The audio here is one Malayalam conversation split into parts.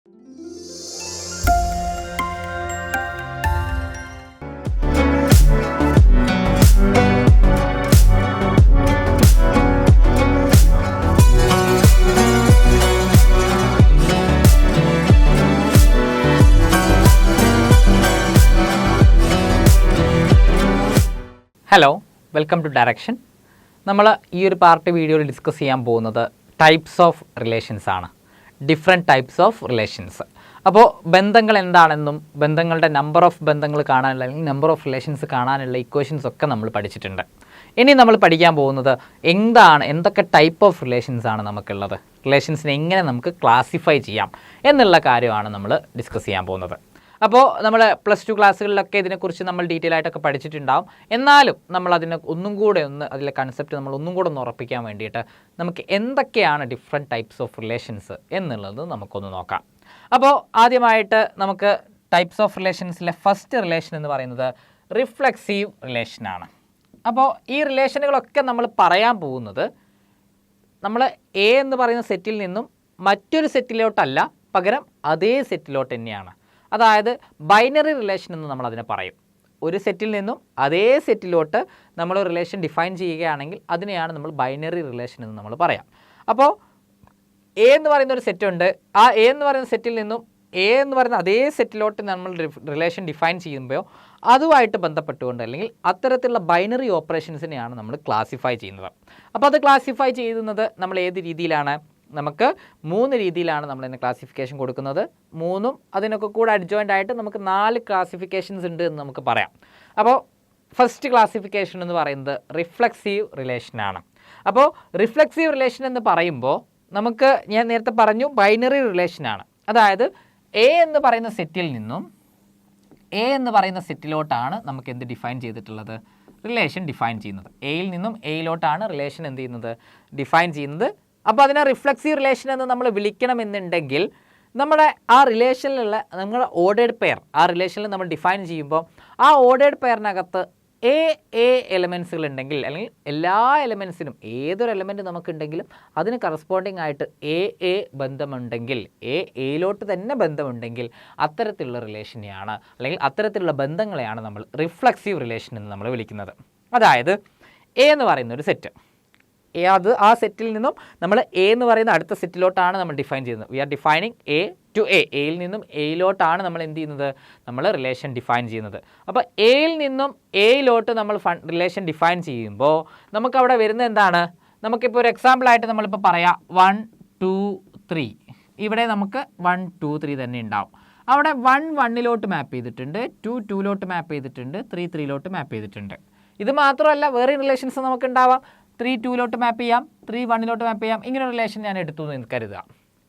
Hello, welcome two direction. നമ്മൾ ഈ ഒരു പാർട്ട് വീഡിയോയിൽ ഡിസ്കസ് ചെയ്യാൻ പോകുന്നത് ടൈപ്സ് ഓഫ് റിലേഷൻസ് ആണ്. Different types of relations. അപ്പോൾ ബന്ധങ്ങൾ എന്താണെന്നും ബന്ധങ്ങളുടെ നമ്പർ ഓഫ് ബന്ധങ്ങൾ കാണാനുള്ള അല്ലെങ്കിൽ നമ്പർ ഓഫ് റിലേഷൻസ് കാണാനുള്ള ഇക്വേഷൻസ് ഒക്കെ നമ്മൾ പഠിച്ചിട്ടുണ്ട്. ഇനി നമ്മൾ പഠിക്കാൻ പോകുന്നത് എന്തൊക്കെ ടൈപ്പ് ഓഫ് റിലേഷൻസ് ആണ് നമുക്കുള്ളത്, റിലേഷൻസിനെ എങ്ങനെ നമുക്ക് ക്ലാസിഫൈ ചെയ്യാം എന്നുള്ള കാര്യമാണ് നമ്മൾ ഡിസ്കസ് ചെയ്യാൻ പോകുന്നത്. അപ്പോൾ നമ്മൾ +2 ക്ലാസ്സുകളിലൊക്കെ ഇതിനെക്കുറിച്ച് നമ്മൾ ഡീറ്റെയിൽ ആയിട്ടൊക്കെ പഠിച്ചിട്ടുണ്ടാവും. എന്നാലും നമ്മൾ അതിലെ കൺസെപ്റ്റ് നമ്മൾ ഒന്നും കൂടെ ഒന്ന് ഉറപ്പിക്കാൻ വേണ്ടിയിട്ട് നമുക്ക് എന്തൊക്കെയാണ് ഡിഫറെൻറ്റ് ടൈപ്സ് ഓഫ് റിലേഷൻസ് എന്നുള്ളത് നമുക്കൊന്ന് നോക്കാം. അപ്പോൾ ആദ്യമായിട്ട് നമുക്ക് ടൈപ്സ് ഓഫ് റിലേഷൻസിലെ ഫസ്റ്റ് റിലേഷൻ എന്ന് പറയുന്നത് റിഫ്ലെക്സീവ് റിലേഷനാണ്. അപ്പോൾ ഈ റിലേഷനുകളൊക്കെ നമ്മൾ പറയാൻ പോകുന്നത് നമ്മൾ എ എന്ന് പറയുന്ന സെറ്റിൽ നിന്നും മറ്റൊരു സെറ്റിലോട്ടല്ല, പകരം അതേ സെറ്റിലോട്ട് തന്നെയാണ്. അതായത് ബൈനറി റിലേഷൻ എന്ന് നമ്മൾ അതിനെ പറയും. ഒരു സെറ്റിൽ നിന്നും അതേ സെറ്റിലോട്ട് നമ്മൾ റിലേഷൻ ഡിഫൈൻ ചെയ്യുകയാണെങ്കിൽ അതിനെയാണ് നമ്മൾ ബൈനറി റിലേഷൻ എന്ന് നമ്മൾ പറയാം. അപ്പോൾ എ എന്ന് പറയുന്ന ഒരു സെറ്റുണ്ട്. ആ എ എന്ന് പറയുന്ന സെറ്റിൽ നിന്നും എ എന്ന് പറയുന്ന അതേ സെറ്റിലോട്ട് നമ്മൾ റിലേഷൻ ഡിഫൈൻ ചെയ്യുമ്പോൾ അതുമായിട്ട് ബന്ധപ്പെട്ടുകൊണ്ട് അല്ലെങ്കിൽ അത്തരത്തിലുള്ള ബൈനറി ഓപ്പറേഷൻസിനെയാണ് നമ്മൾ ക്ലാസിഫൈ ചെയ്യുന്നത്. അപ്പോൾ അത് ക്ലാസിഫൈ ചെയ്യുന്നത് നമ്മൾ ഏത് രീതിയിലാണ്? നമുക്ക് 3 രീതിയിലാണ് നമ്മളിതിന് ക്ലാസിഫിക്കേഷൻ കൊടുക്കുന്നത്. 3ഉം അതിനൊക്കെ കൂടെ അഡ്ജോയിൻ്റ് ആയിട്ട് നമുക്ക് 4 ക്ലാസിഫിക്കേഷൻസ് ഉണ്ട് എന്ന് നമുക്ക് പറയാം. അപ്പോൾ ഫസ്റ്റ് ക്ലാസിഫിക്കേഷൻ എന്ന് പറയുന്നത് റിഫ്ലെക്സീവ് റിലേഷനാണ്. അപ്പോൾ റിഫ്ലെക്സീവ് റിലേഷൻ എന്ന് പറയുമ്പോൾ ഞാൻ നേരത്തെ പറഞ്ഞു ബൈനറി റിലേഷനാണ്. അതായത് എ എന്ന് പറയുന്ന സെറ്റിൽ നിന്നും എ എന്ന് പറയുന്ന സെറ്റിലോട്ടാണ് നമുക്ക് എന്ത് ഡിഫൈൻ ചെയ്തിട്ടുള്ളത്? റിലേഷൻ ഡിഫൈൻ ചെയ്യുന്നത്. എയിൽ നിന്നും എയിലോട്ടാണ് റിലേഷൻ എന്ത് ചെയ്യുന്നത്? ഡിഫൈൻ ചെയ്യുന്നത്. അപ്പോൾ അതിനെ റിഫ്ലെക്സീവ് റിലേഷൻ എന്ന് നമ്മൾ വിളിക്കണമെന്നുണ്ടെങ്കിൽ നമ്മുടെ ആ റിലേഷനിലുള്ള നമ്മുടെ ഓർഡേഡ് പെയർ ആ റിലേഷനിൽ നമ്മൾ ഡിഫൈൻ ചെയ്യുമ്പോൾ ആ ഓർഡേഡ് പെയറിനകത്ത് എ എലമെൻസുകൾ ഉണ്ടെങ്കിൽ അല്ലെങ്കിൽ എല്ലാ എലമെൻസിനും ഏതൊരു എലമെൻറ്റ് നമുക്കുണ്ടെങ്കിലും അതിന് കറസ്പോണ്ടിങ് ആയിട്ട് എ ബന്ധമുണ്ടെങ്കിൽ എയിലോട്ട് തന്നെ ബന്ധമുണ്ടെങ്കിൽ അത്തരത്തിലുള്ള റിലേഷനെയാണ് അല്ലെങ്കിൽ അത്തരത്തിലുള്ള ബന്ധങ്ങളെയാണ് നമ്മൾ റിഫ്ലെക്സീവ് റിലേഷൻ എന്ന് നമ്മൾ വിളിക്കുന്നത്. അതായത് എ എന്ന് പറയുന്ന ഒരു സെറ്റ്, ആ സെറ്റിൽ നിന്നും നമ്മൾ എ എന്ന് പറയുന്ന അടുത്ത സെറ്റിലോട്ടാണ് നമ്മൾ ഡിഫൈൻ ചെയ്യുന്നത്. We are defining A to എയിൽ നിന്നും എയിലോട്ടാണ് നമ്മൾ എന്ത് ചെയ്യുന്നത്? നമ്മൾ റിലേഷൻ ഡിഫൈൻ ചെയ്യുന്നത്. അപ്പോൾ എയിൽ നിന്നും എയിലോട്ട് നമ്മൾ റിലേഷൻ ഡിഫൈൻ ചെയ്യുമ്പോൾ നമുക്കവിടെ വരുന്നത് എന്താണ്? നമുക്കിപ്പോൾ ഒരു എക്സാമ്പിളായിട്ട് നമ്മളിപ്പോൾ പറയാം 1 2 3. ഇവിടെ നമുക്ക് 1 2 3 തന്നെ ഉണ്ടാവും. അവിടെ 1 1ലോട്ട് മാപ്പ് ചെയ്തിട്ടുണ്ട്, 2 2ലോട്ട് മാപ്പ് ചെയ്തിട്ടുണ്ട്, 3 3ലോട്ട് മാപ്പ് ചെയ്തിട്ടുണ്ട്. ഇത് മാത്രമല്ല വേറെ റിലേഷൻസ് നമുക്ക് ഉണ്ടാവാം. 3 2ലോട്ട് മാപ്പ് ചെയ്യാം, 3 1ലോട്ട് മാപ്പ് ചെയ്യാം. ഇങ്ങനെ ഒരു റിലേഷൻ ഞാൻ എടുത്തു എന്ന് കരുതുക.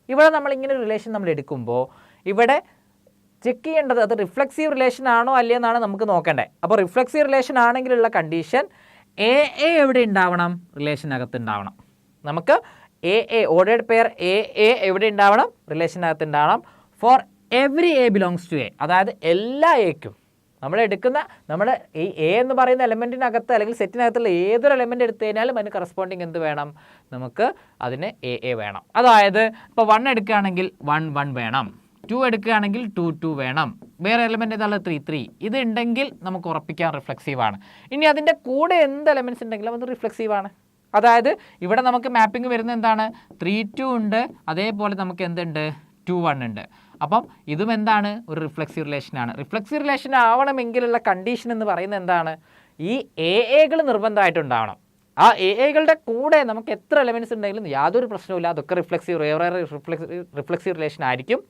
ഇവിടെ നമ്മൾ ഇങ്ങനെ ഒരു റിലേഷൻ നമ്മൾ എടുക്കുമ്പോൾ ഇവിടെ ചെക്ക് ചെയ്യേണ്ടത് അത് റിഫ്ലെക്സീവ് റിലേഷൻ ആണോ അല്ലേ എന്നാണ് നമുക്ക് നോക്കേണ്ടത്. അപ്പോൾ റിഫ്ലെക്സീവ് റിലേഷൻ ആണെങ്കിലുള്ള കണ്ടീഷൻ എ എവിടെ ഉണ്ടാവണം? റിലേഷനകത്ത് ഉണ്ടാവണം. നമുക്ക് ഓർഡേഡ് പെയർ എ എവിടെ ഉണ്ടാവണം? റിലേഷനകത്ത് ഉണ്ടാവണം. For every A belongs to A, അതായത് എല്ലാ എക്കും നമ്മുടെ ഈ എ എന്ന് പറയുന്ന എലമെൻറ്റിനകത്ത് അല്ലെങ്കിൽ സെറ്റിനകത്തുള്ള ഏതൊരു എലമെൻറ്റ് എടുത്തു കഴിഞ്ഞാലും അതിന് കറസ്പോണ്ടിങ് എന്ത് വേണം? നമുക്ക് അതിന് എ വേണം. അതായത് ഇപ്പോൾ 1 എടുക്കുകയാണെങ്കിൽ 1 1 വേണം, 2 എടുക്കുകയാണെങ്കിൽ 2 2 വേണം, വേറെ എലമെൻറ്റ് ഏതാണ്? 3 3. ഇത് ഉണ്ടെങ്കിൽ നമുക്ക് ഉറപ്പിക്കാൻ റിഫ്ലെക്സീവാണ്. ഇനി അതിൻ്റെ കൂടെ എന്ത് എലമെൻറ്റ്സ് ഉണ്ടെങ്കിലും അത് റിഫ്ലെക്സീവാണ്. അതായത് ഇവിടെ നമുക്ക് മാപ്പിംഗ് വരുന്നത് എന്താണ്? 3 2 ഉണ്ട്, അതേപോലെ നമുക്ക് എന്തുണ്ട്? 2 1 ഉണ്ട്. അപ്പം ഇതും എന്താണ്? ഒരു റിഫ്ലെക്സീവ് റിലേഷനാണ്. റിഫ്ലെക്സീവ് റിലേഷൻ ആവണമെങ്കിലുള്ള കണ്ടീഷൻ എന്ന് പറയുന്നത് എന്താണ്? ഈ എകൾ നിർബന്ധമായിട്ടുണ്ടാവണം. ആ എകളുടെ കൂടെ നമുക്ക് എത്ര എലമെൻറ്റ്സ് ഉണ്ടെങ്കിലും യാതൊരു പ്രശ്നവുമില്ല, അതൊക്കെ റിഫ്ലെക്സീവ് റിലേഷൻ ആയിരിക്കും.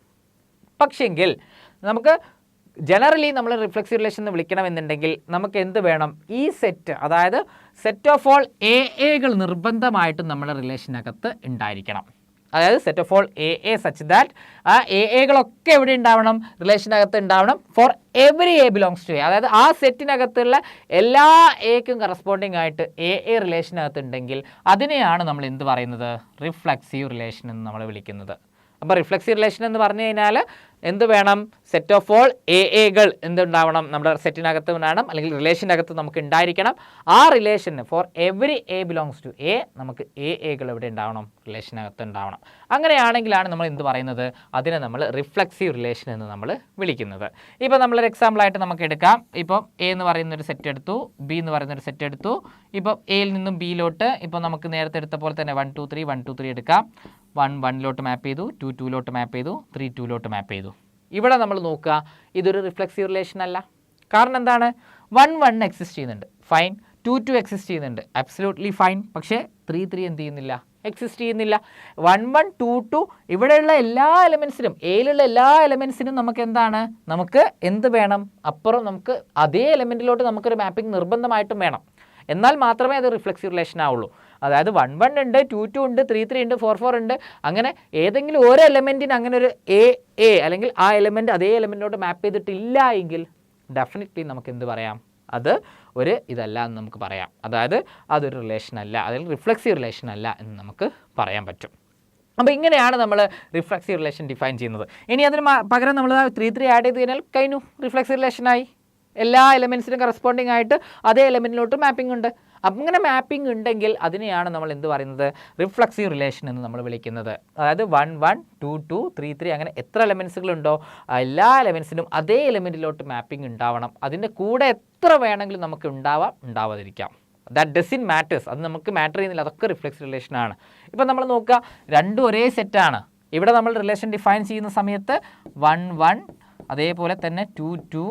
പക്ഷെങ്കിൽ നമുക്ക് ജനറലി നമ്മൾ റിഫ്ലെക്സീവ് റിലേഷൻ എന്ന് വിളിക്കണമെന്നുണ്ടെങ്കിൽ നമുക്ക് എന്ത് വേണം? ഈ സെറ്റ്, അതായത് സെറ്റ് ഓഫ് ഓൾ എകൾ നിർബന്ധമായിട്ടും നമ്മുടെ റിലേഷനകത്ത് ഉണ്ടായിരിക്കണം. അതായത് set of all A such that ആ എകളൊക്കെ എവിടെ ഉണ്ടാവണം? റിലേഷനകത്ത് ഉണ്ടാവണം. For every A belongs to A, അതായത് ആ സെറ്റിനകത്തുള്ള എല്ലാ എക്കും കറസ്പോണ്ടിങ് ആയിട്ട് എ റിലേഷനകത്ത് ഉണ്ടെങ്കിൽ അതിനെയാണ് നമ്മൾ എന്ത് പറയുന്നത്? റിഫ്ലെക്സീവ് റിലേഷൻ എന്ന് നമ്മൾ വിളിക്കുന്നത്. അപ്പോൾ റിഫ്ലെക്സീവ് റിലേഷൻ എന്ന് പറഞ്ഞു കഴിഞ്ഞാൽ എന്ത് വേണം? സെറ്റ് ഓഫ് ഓൾ എകൾ എന്തുണ്ടാവണം? നമ്മുടെ സെറ്റിനകത്ത് വേണം, അല്ലെങ്കിൽ റിലേഷനകത്ത് നമുക്ക് ഉണ്ടായിരിക്കണം. ആ റിലേഷന് for every A belongs to a നമുക്ക് എകൾ എവിടെ ഉണ്ടാവണം? റിലേഷനകത്ത് ഉണ്ടാവണം. അങ്ങനെയാണെങ്കിലാണ് നമ്മൾ എന്ത് പറയുന്നത്? അതിനെ നമ്മൾ റിഫ്ലക്സീവ് റിലേഷൻ എന്ന് നമ്മൾ വിളിക്കുന്നത്. ഇപ്പോൾ നമ്മളൊരു എക്സാമ്പിളായിട്ട് നമുക്ക് എടുക്കാം. ഇപ്പം എ എന്ന് പറയുന്നൊരു സെറ്റ് എടുത്തു, ബി എന്ന് പറയുന്നൊരു സെറ്റ് എടുത്തു. ഇപ്പം എയിൽ നിന്നും ബിയിലോട്ട് ഇപ്പോൾ നമുക്ക് നേരത്തെ എടുത്ത പോലെ തന്നെ 1 2 3 1 2 3 എടുക്കാം. 1 1ലോട്ട് മാപ്പ് ചെയ്തു, 2 2ലോട്ട് മാപ്പ് ചെയ്തു, 3 2ലോട്ട് മാപ്പ് ചെയ്തു. ഇവിടെ നമ്മൾ നോക്കുക, ഇതൊരു റിഫ്ലക്സീവ് റിലേഷൻ അല്ല. കാരണം എന്താണ്? 1 1 എക്സിസ്റ്റ് ചെയ്യുന്നുണ്ട്, ഫൈൻ. 2 2 എക്സിസ്റ്റ് ചെയ്യുന്നുണ്ട്, അബ്സല്യൂട്ട്ലി ഫൈൻ. പക്ഷേ 3 3 എന്ത് ചെയ്യുന്നില്ല? എക്സിസ്റ്റ് ചെയ്യുന്നില്ല. 1 1 2 2 ഇവിടെയുള്ള എല്ലാ എലമെൻസിനും, എയിലുള്ള എല്ലാ എലമെൻസിനും നമുക്ക് എന്താണ്? നമുക്ക് എന്ത് വേണം? അപ്പുറം നമുക്ക് അതേ എലമെൻറ്റിലോട്ട് നമുക്കൊരു മാപ്പിംഗ് നിർബന്ധമായിട്ടും വേണം. എന്നാൽ മാത്രമേ അത് റിഫ്ലക്സീവ് റിലേഷൻ ആവുള്ളൂ. അതായത് 1 1 ഉണ്ട്, 2 2 ഉണ്ട്, 3 3 ഉണ്ട്, 4 4 ഉണ്ട്. അങ്ങനെ ഏതെങ്കിലും ഒരു എലമെൻറ്റിന് അങ്ങനെ ഒരു എ അല്ലെങ്കിൽ ആ എലമെൻറ്റ് അതേ എലമെൻറ്റിലോട്ട് മാപ്പ് ചെയ്തിട്ടില്ല എങ്കിൽ ഡെഫിനറ്റ്ലി നമുക്ക് എന്ത് പറയാം? അത് ഒരു ഇതല്ല എന്ന് നമുക്ക് പറയാം. അതായത് അതൊരു റിലേഷൻ അല്ല, അല്ലെങ്കിൽ റിഫ്ലക്സീവ് റിലേഷൻ അല്ല എന്ന് നമുക്ക് പറയാൻ പറ്റും. അപ്പോൾ ഇങ്ങനെയാണ് നമ്മൾ റിഫ്ലക്സീവ് റിലേഷൻ ഡിഫൈൻ ചെയ്യുന്നത്. ഇനി അതിന് പകരം നമ്മൾ 3 3 ആഡ് ചെയ്ത് കഴിഞ്ഞാൽ കഴിഞ്ഞു, റിഫ്ലക്സീവ് റിലേഷനായി. എല്ലാ എലമെൻസിനും കറസ്പോണ്ടിങ് ആയിട്ട് അതേ എലമെൻറ്റിലോട്ട് മാപ്പിംഗ് ഉണ്ട്. അപ്പം ഇങ്ങനെ മാപ്പിംഗ് ഉണ്ടെങ്കിൽ അതിനെയാണ് നമ്മൾ എന്ത് പറയുന്നത്? റിഫ്ലക്സീവ് റിലേഷൻ എന്ന് നമ്മൾ വിളിക്കുന്നത്. അതായത് 1 1 2 2 3 3 അങ്ങനെ എത്ര എലമെൻസുകളുണ്ടോ എല്ലാ എലമെൻസിനും അതേ എലമെൻറ്റിലോട്ട് മാപ്പിംഗ് ഉണ്ടാവണം. അതിൻ്റെ കൂടെ എത്ര വേണമെങ്കിലും നമുക്ക് ഉണ്ടാവാം, ഉണ്ടാവാതിരിക്കാം. That doesn't matters. അത് നമുക്ക് മാറ്റർ ചെയ്യുന്നില്ല, അതൊക്കെ റിഫ്ലക്സീവ് റിലേഷനാണ്. ഇപ്പം നമ്മൾ നോക്കുക, രണ്ടും ഒരേ സെറ്റാണ്. ഇവിടെ നമ്മൾ റിലേഷൻ ഡിഫൈൻ ചെയ്യുന്ന സമയത്ത് 1 1 അതേപോലെ തന്നെ 2 2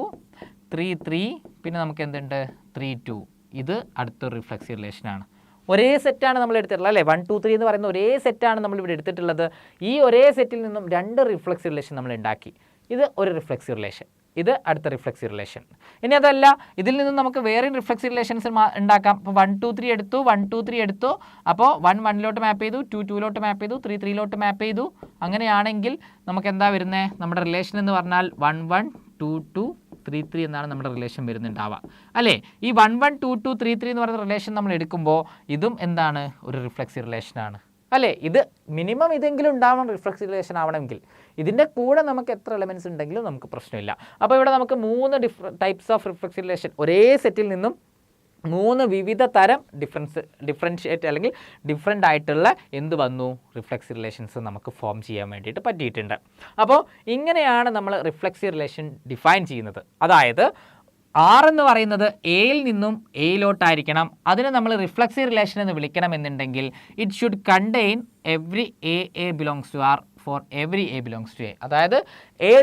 3 3 പിന്നെ നമുക്ക് എന്തുണ്ട്? 3 2. ഇത് അടുത്തൊരു റിഫ്ലക്സീവ് റിലേഷനാണ്. ഒരേ സെറ്റാണ് നമ്മൾ എടുത്തിട്ടുള്ളത് അല്ലേ? 1 2 3 എന്ന് പറയുന്ന ഒരേ സെറ്റാണ് നമ്മളിവിടെ എടുത്തിട്ടുള്ളത്. ഈ ഒരേ സെറ്റിൽ നിന്നും 2 റിഫ്ലക്സീവ് റിലേഷൻ നമ്മൾ ഉണ്ടാക്കി. ഇത് ഒരു റിഫ്ലക്സീവ് റിലേഷൻ, ഇത് അടുത്ത റിഫ്ലക്സീവ് റിലേഷൻ. ഇനി അതല്ല, ഇതിൽ നിന്നും നമുക്ക് വേറെയും റിഫ്ലക്സീവ് റിലേഷൻസ് ഉണ്ടാക്കാം. അപ്പോൾ 1 2 3 എടുത്തു, 1 2 3 എടുത്തു. അപ്പോൾ 1 1ലോട്ട് മാപ്പ് ചെയ്തു, 2 2ലോട്ട് മാപ്പ് ചെയ്തു, 3 3ലോട്ട് മാപ്പ് ചെയ്തു. അങ്ങനെയാണെങ്കിൽ നമുക്ക് എന്താ വരുന്നത്? നമ്മുടെ റിലേഷൻ എന്ന് പറഞ്ഞാൽ 1 1 2 2 3 3 എന്നാണ് നമ്മുടെ റിലേഷൻ വരുന്നുണ്ടാവുക അല്ലേ? ഈ 1 1 2 2 3 3 എന്ന് പറയുന്ന റിലേഷൻ നമ്മൾ എടുക്കുമ്പോൾ ഇതും എന്താണ്? ഒരു റിഫ്ലക്സീവ് റിലേഷനാണ് അല്ലേ? ഇത് മിനിമം ഇതെങ്കിലും ഉണ്ടാവണം റിഫ്ലക്സീവ് റിലേഷൻ ആവണമെങ്കിൽ. ഇതിൻ്റെ കൂടെ നമുക്ക് എത്ര എലമെൻറ്റ്സ് ഉണ്ടെങ്കിലും നമുക്ക് പ്രശ്നമില്ല. അപ്പോൾ ഇവിടെ നമുക്ക് 3 ടൈപ്സ് ഓഫ് റിഫ്ലക്സീവ് റിലേഷൻ, ഒരേ സെറ്റിൽ നിന്നും 3 വിവിധ തരം ഡിഫറൻഷിയേറ്റ് അല്ലെങ്കിൽ ഡിഫറെൻ്റ് ആയിട്ടുള്ള എന്ത് വന്നു? റിഫ്ലക്സീവ് റിലേഷൻസ് നമുക്ക് ഫോം ചെയ്യാൻ വേണ്ടിയിട്ട് പറ്റിയിട്ടുണ്ട്. അപ്പോൾ ഇങ്ങനെയാണ് നമ്മൾ റിഫ്ലക്സീവ് റിലേഷൻ ഡിഫൈൻ ചെയ്യുന്നത്. അതായത് R എന്ന് പറയുന്നത് എയിൽ നിന്നും എയിലോട്ടായിരിക്കണം. അതിനെ നമ്മൾ റിഫ്ലക്സീവ് റിലേഷൻ എന്ന് വിളിക്കണമെന്നുണ്ടെങ്കിൽ it should contain every A belongs to R for every A belongs to A. അതായത്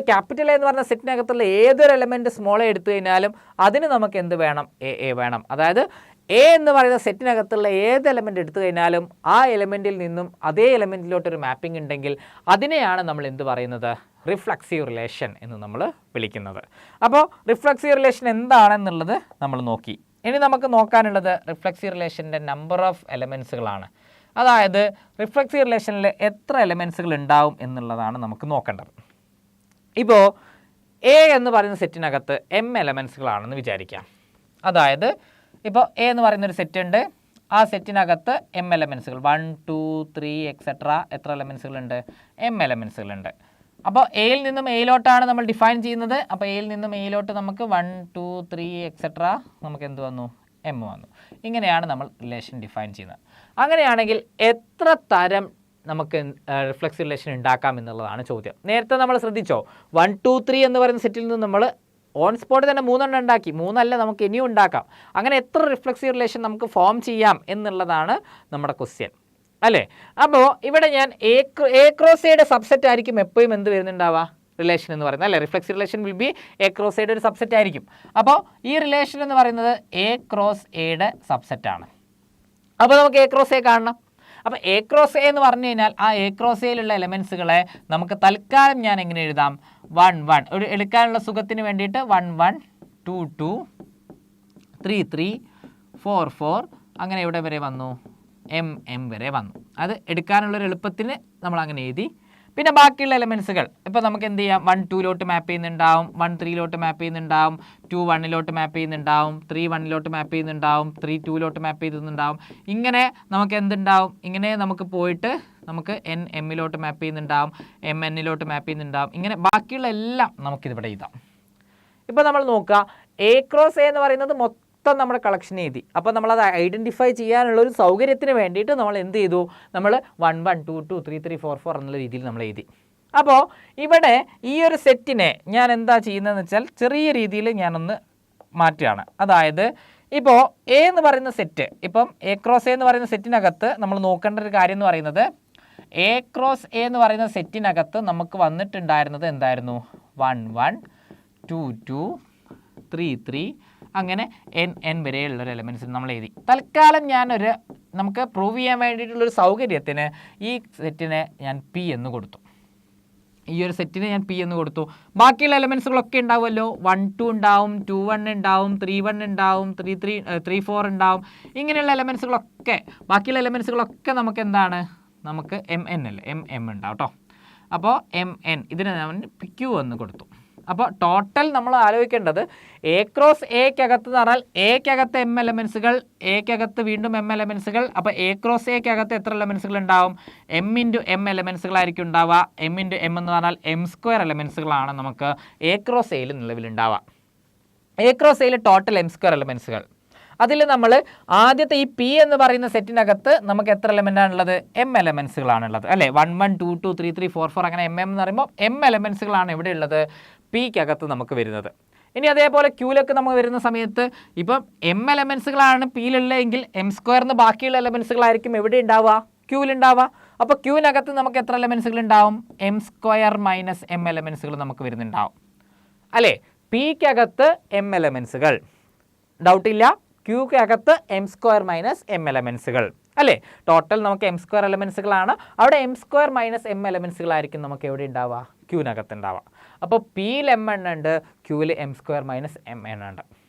ക്യാപിറ്റൽ എന്ന് പറഞ്ഞ സെറ്റിനകത്തുള്ള ഏതൊരു എലമെൻറ്റ് സ്മോൾ എടുത്തു കഴിഞ്ഞാലും അതിന് നമുക്ക് എന്ത് വേണം? എ വേണം. അതായത് എ എന്ന് പറയുന്ന സെറ്റിനകത്തുള്ള ഏത് എലമെൻറ്റ് എടുത്തു കഴിഞ്ഞാലും ആ എലമെൻറ്റിൽ നിന്നും അതേ എലമെൻറ്റിലോട്ടൊരു മാപ്പിംഗ് ഉണ്ടെങ്കിൽ അതിനെയാണ് നമ്മൾ എന്ത് പറയുന്നത്? റിഫ്ലക്സീവ് റിലേഷൻ എന്ന് നമ്മൾ വിളിക്കുന്നത്. അപ്പോൾ റിഫ്ലക്സീവ് റിലേഷൻ എന്താണെന്നുള്ളത് നമ്മൾ നോക്കി. ഇനി നമുക്ക് നോക്കാനുള്ളത് റിഫ്ലക്സീവ് റിലേഷൻ്റെ നമ്പർ ഓഫ് എലമെൻസുകളാണ്. അതായത് റിഫ്ലക്സീവ് റിലേഷനിൽ എത്ര എലമെൻസുകൾ ഉണ്ടാവും എന്നുള്ളതാണ് നമുക്ക് നോക്കേണ്ടത്. ഇപ്പോൾ എ എന്ന് പറയുന്ന സെറ്റിനകത്ത് m എലമെൻസുകളാണെന്ന് വിചാരിക്കാം. അതായത് ഇപ്പോൾ എ എന്ന് പറയുന്നൊരു സെറ്റ് ഉണ്ട്, ആ സെറ്റിനകത്ത് m എലമെൻസുകൾ 1 2 3 എക്സെട്ര എത്ര എലമെൻസുകളുണ്ട്? m എലമെൻസുകളുണ്ട്. അപ്പോൾ എയിൽ നിന്നും എയിലോട്ടാണ് നമ്മൾ ഡിഫൈൻ ചെയ്യുന്നത്. അപ്പോൾ എയിൽ നിന്നും എയിലോട്ട് നമുക്ക് 1 2 3 എക്സെട്ര നമുക്ക് എന്ത് വന്നു? m വന്നു. ഇങ്ങനെയാണ് നമ്മൾ റിലേഷൻ ഡിഫൈൻ ചെയ്യുന്നത്. അങ്ങനെയാണെങ്കിൽ എത്ര തരം നമുക്ക് റിഫ്ലക്സീവ് റിലേഷൻ ഉണ്ടാക്കാം എന്നുള്ളതാണ് ചോദ്യം. നേരത്തെ നമ്മൾ ശ്രദ്ധിച്ചോ? 1 2 3 എന്ന് പറയുന്ന സെറ്റിൽ നിന്ന് നമ്മൾ ഓൺ സ്പോട്ട് തന്നെ 3 എണ്ണം ഉണ്ടാക്കി. 3 അല്ല, നമുക്ക് ഇനിയും ഉണ്ടാക്കാം. അങ്ങനെ എത്ര റിഫ്ലക്സീവ് റിലേഷൻ നമുക്ക് ഫോം ചെയ്യാം എന്നുള്ളതാണ് നമ്മുടെ ക്വസ്റ്റ്യൻ അല്ലേ? അപ്പോൾ ഇവിടെ ഞാൻ എ ക്രോസ് എയുടെ സബ്സെറ്റ് ആയിരിക്കും എപ്പോഴും എന്ത് വരുന്നുണ്ടാവുക? റിലേഷൻ എന്ന് പറയുന്നത് അല്ലേ? Reflexive relation will be A cross എയുടെ ഒരു സബ്സെറ്റ് ആയിരിക്കും. അപ്പോൾ ഈ റിലേഷൻ എന്ന് പറയുന്നത് എ ക്രോസ് എയുടെ സബ്സെറ്റാണ്. അപ്പോൾ നമുക്ക് എ ക്രോസ് എ കാണണം. അപ്പോൾ എ ക്രോസ് എ എന്ന് പറഞ്ഞു കഴിഞ്ഞാൽ ആ എ ക്രോസ് എയിലുള്ള എലമെൻസുകളെ നമുക്ക് തൽക്കാലം ഞാൻ എങ്ങനെ എഴുതാം? 1 1 ഒരു എടുക്കാനുള്ള സുഖത്തിന് വേണ്ടിയിട്ട് 1 1 2 2 3 3 4 4 അങ്ങനെ ഇവിടെ വരെ വന്നു? m വരെ വന്നു. അത് എടുക്കാനുള്ളൊരു എളുപ്പത്തിന് നമ്മൾ അങ്ങനെ എഴുതി. പിന്നെ ബാക്കിയുള്ള എലമെൻസുകൾ ഇപ്പോൾ നമുക്ക് എന്ത് ചെയ്യാം, 1 2 മാപ്പ് ചെയ്യുന്നുണ്ടാവും, 1 3 മാപ്പ് ചെയ്യുന്നുണ്ടാവും, 2 1 മാപ്പ് ചെയ്യുന്നുണ്ടാവും, 3 1 മാപ്പ് ചെയ്യുന്നുണ്ടാവും, 3 2 മാപ്പ് ചെയ്യുന്നുണ്ടാവും. ഇങ്ങനെ നമുക്ക് എന്തുണ്ടാവും, ഇങ്ങനെ നമുക്ക് പോയിട്ട് നമുക്ക് m മാപ്പ് ചെയ്യുന്നുണ്ടാവും, n മാപ്പ് ചെയ്യുന്നുണ്ടാവും. ഇങ്ങനെ ബാക്കിയുള്ള എല്ലാം നമുക്കിതിവിടെ എഴുതാം. ഇപ്പോൾ നമ്മൾ നോക്കുക, A ക്രോസ് A എന്ന് പറയുന്നത് മൊത്തം നമ്മുടെ കളക്ഷൻ എഴുതി. അപ്പോൾ നമ്മളത് ഐഡൻറ്റിഫൈ ചെയ്യാനുള്ള ഒരു സൗകര്യത്തിന് വേണ്ടിയിട്ട് നമ്മൾ എന്ത് ചെയ്തു, നമ്മൾ 1 1 2 2 3 3 4 4 എന്നുള്ള രീതിയിൽ നമ്മൾ എഴുതി. അപ്പോൾ ഇവിടെ ഈ ഒരു സെറ്റിനെ ഞാൻ എന്താ ചെയ്യുന്നതെന്ന് വെച്ചാൽ ചെറിയ രീതിയിൽ ഞാനൊന്ന് മാറ്റുകയാണ്. അതായത് ഇപ്പോൾ എ എന്ന് പറയുന്ന സെറ്റ്, ഇപ്പം A ക്രോസ് A എന്ന് പറയുന്ന സെറ്റിനകത്ത് നമ്മൾ നോക്കേണ്ട ഒരു കാര്യം എന്ന് പറയുന്നത്, A ക്രോസ് A എന്ന് പറയുന്ന സെറ്റിനകത്ത് നമുക്ക് വന്നിട്ടുണ്ടായിരുന്നത് എന്തായിരുന്നു, 1 1 2 2 3 3 അങ്ങനെ n വരെയുള്ളൊരു എലമെൻറ്റ്സ് നമ്മൾ എഴുതി. തൽക്കാലം ഞാനൊരു നമുക്ക് പ്രൂവ് ചെയ്യാൻ വേണ്ടിയിട്ടുള്ളൊരു സൗകര്യത്തിന് ഈ സെറ്റിനെ ഞാൻ P എന്ന് കൊടുത്തു. ഈ ഒരു സെറ്റിന് ഞാൻ P എന്ന് കൊടുത്തു. ബാക്കിയുള്ള എലമെൻസുകളൊക്കെ ഉണ്ടാവുമല്ലോ, 1 2 ഉണ്ടാവും, 2 1 ഉണ്ടാവും, 3 1 ഉണ്ടാവും, 3 4 ഉണ്ടാവും. ഇങ്ങനെയുള്ള എലമെൻസുകളൊക്കെ, ബാക്കിയുള്ള എലമെൻസുകളൊക്കെ നമുക്ക് എന്താണ്, നമുക്ക് mn അല്ലേ, ഉണ്ടാവും കേട്ടോ. അപ്പോൾ mn ഇതിന് ഞാൻ Q എന്ന് കൊടുത്തു. അപ്പോൾ ടോട്ടൽ നമ്മൾ ആലോചിക്കേണ്ടത് A ക്രോസ് Aക്കകത്ത് എന്ന് പറഞ്ഞാൽ Aക്കകത്ത് m എലമെൻസുകൾ, Aക്കകത്ത് വീണ്ടും m എലമെൻസുകൾ. അപ്പോൾ A ക്രോസ് Aക്കകത്ത് എത്ര എലമെൻസുകൾ ഉണ്ടാവും, m ഇൻറ്റു m എലമെൻസുകളായിരിക്കും ഉണ്ടാവുക. m ഇൻറ്റു m എന്ന് പറഞ്ഞാൽ m² എലമെൻസുകളാണ് നമുക്ക് A ക്രോസ് Aയിൽ നിലവിലുണ്ടാവുക. A ക്രോസ് Aയിൽ ടോട്ടൽ m² എലമെൻസുകൾ. അതിൽ നമ്മൾ ആദ്യത്തെ ഈ P എന്ന് പറയുന്ന സെറ്റിനകത്ത് നമുക്ക് എത്ര എലമെൻ്റാണുള്ളത്, m എലമെൻസുകളാണുള്ളത് അല്ലേ. 1 1 2 2 3 3 4 4 അങ്ങനെ എന്ന് പറയുമ്പോൾ m എലമെൻസുകളാണ് ഇവിടെ ഉള്ളത്, Pക്കകത്ത് നമുക്ക് വരുന്നത്. ഇനി അതേപോലെ Qയിലൊക്കെ നമുക്ക് വരുന്ന സമയത്ത് ഇപ്പം m എലമെൻസുകളാണ് Pയിലുള്ളതെങ്കിൽ m² ബാക്കിയുള്ള എലമെൻസുകളായിരിക്കും എവിടെ ഉണ്ടാവുക, Qയിലുണ്ടാവുക. അപ്പോൾ Qനകത്ത് നമുക്ക് എത്ര എലമെൻസുകൾ ഉണ്ടാവും, m² - m എലമെൻസുകൾ നമുക്ക് വരുന്നുണ്ടാവും അല്ലേ. Pക്കകത്ത് m എലമെൻസുകൾ, ഡൗട്ടില്ല. Qക്കകത്ത് m² - m എലമെൻസുകൾ അല്ലേ. ടോട്ടൽ നമുക്ക് m² എലമെൻസുകളാണ്. അവിടെ m² - m എലമെൻസുകളായിരിക്കും നമുക്ക് എവിടെ ഉണ്ടാവുക, Qനകത്ത് ഉണ്ടാവുക. അപ്പോൾ Pയിൽ m എണ്ണം ഉണ്ട്, Qയിൽ m² - m എണ്ണം ഉണ്ട്.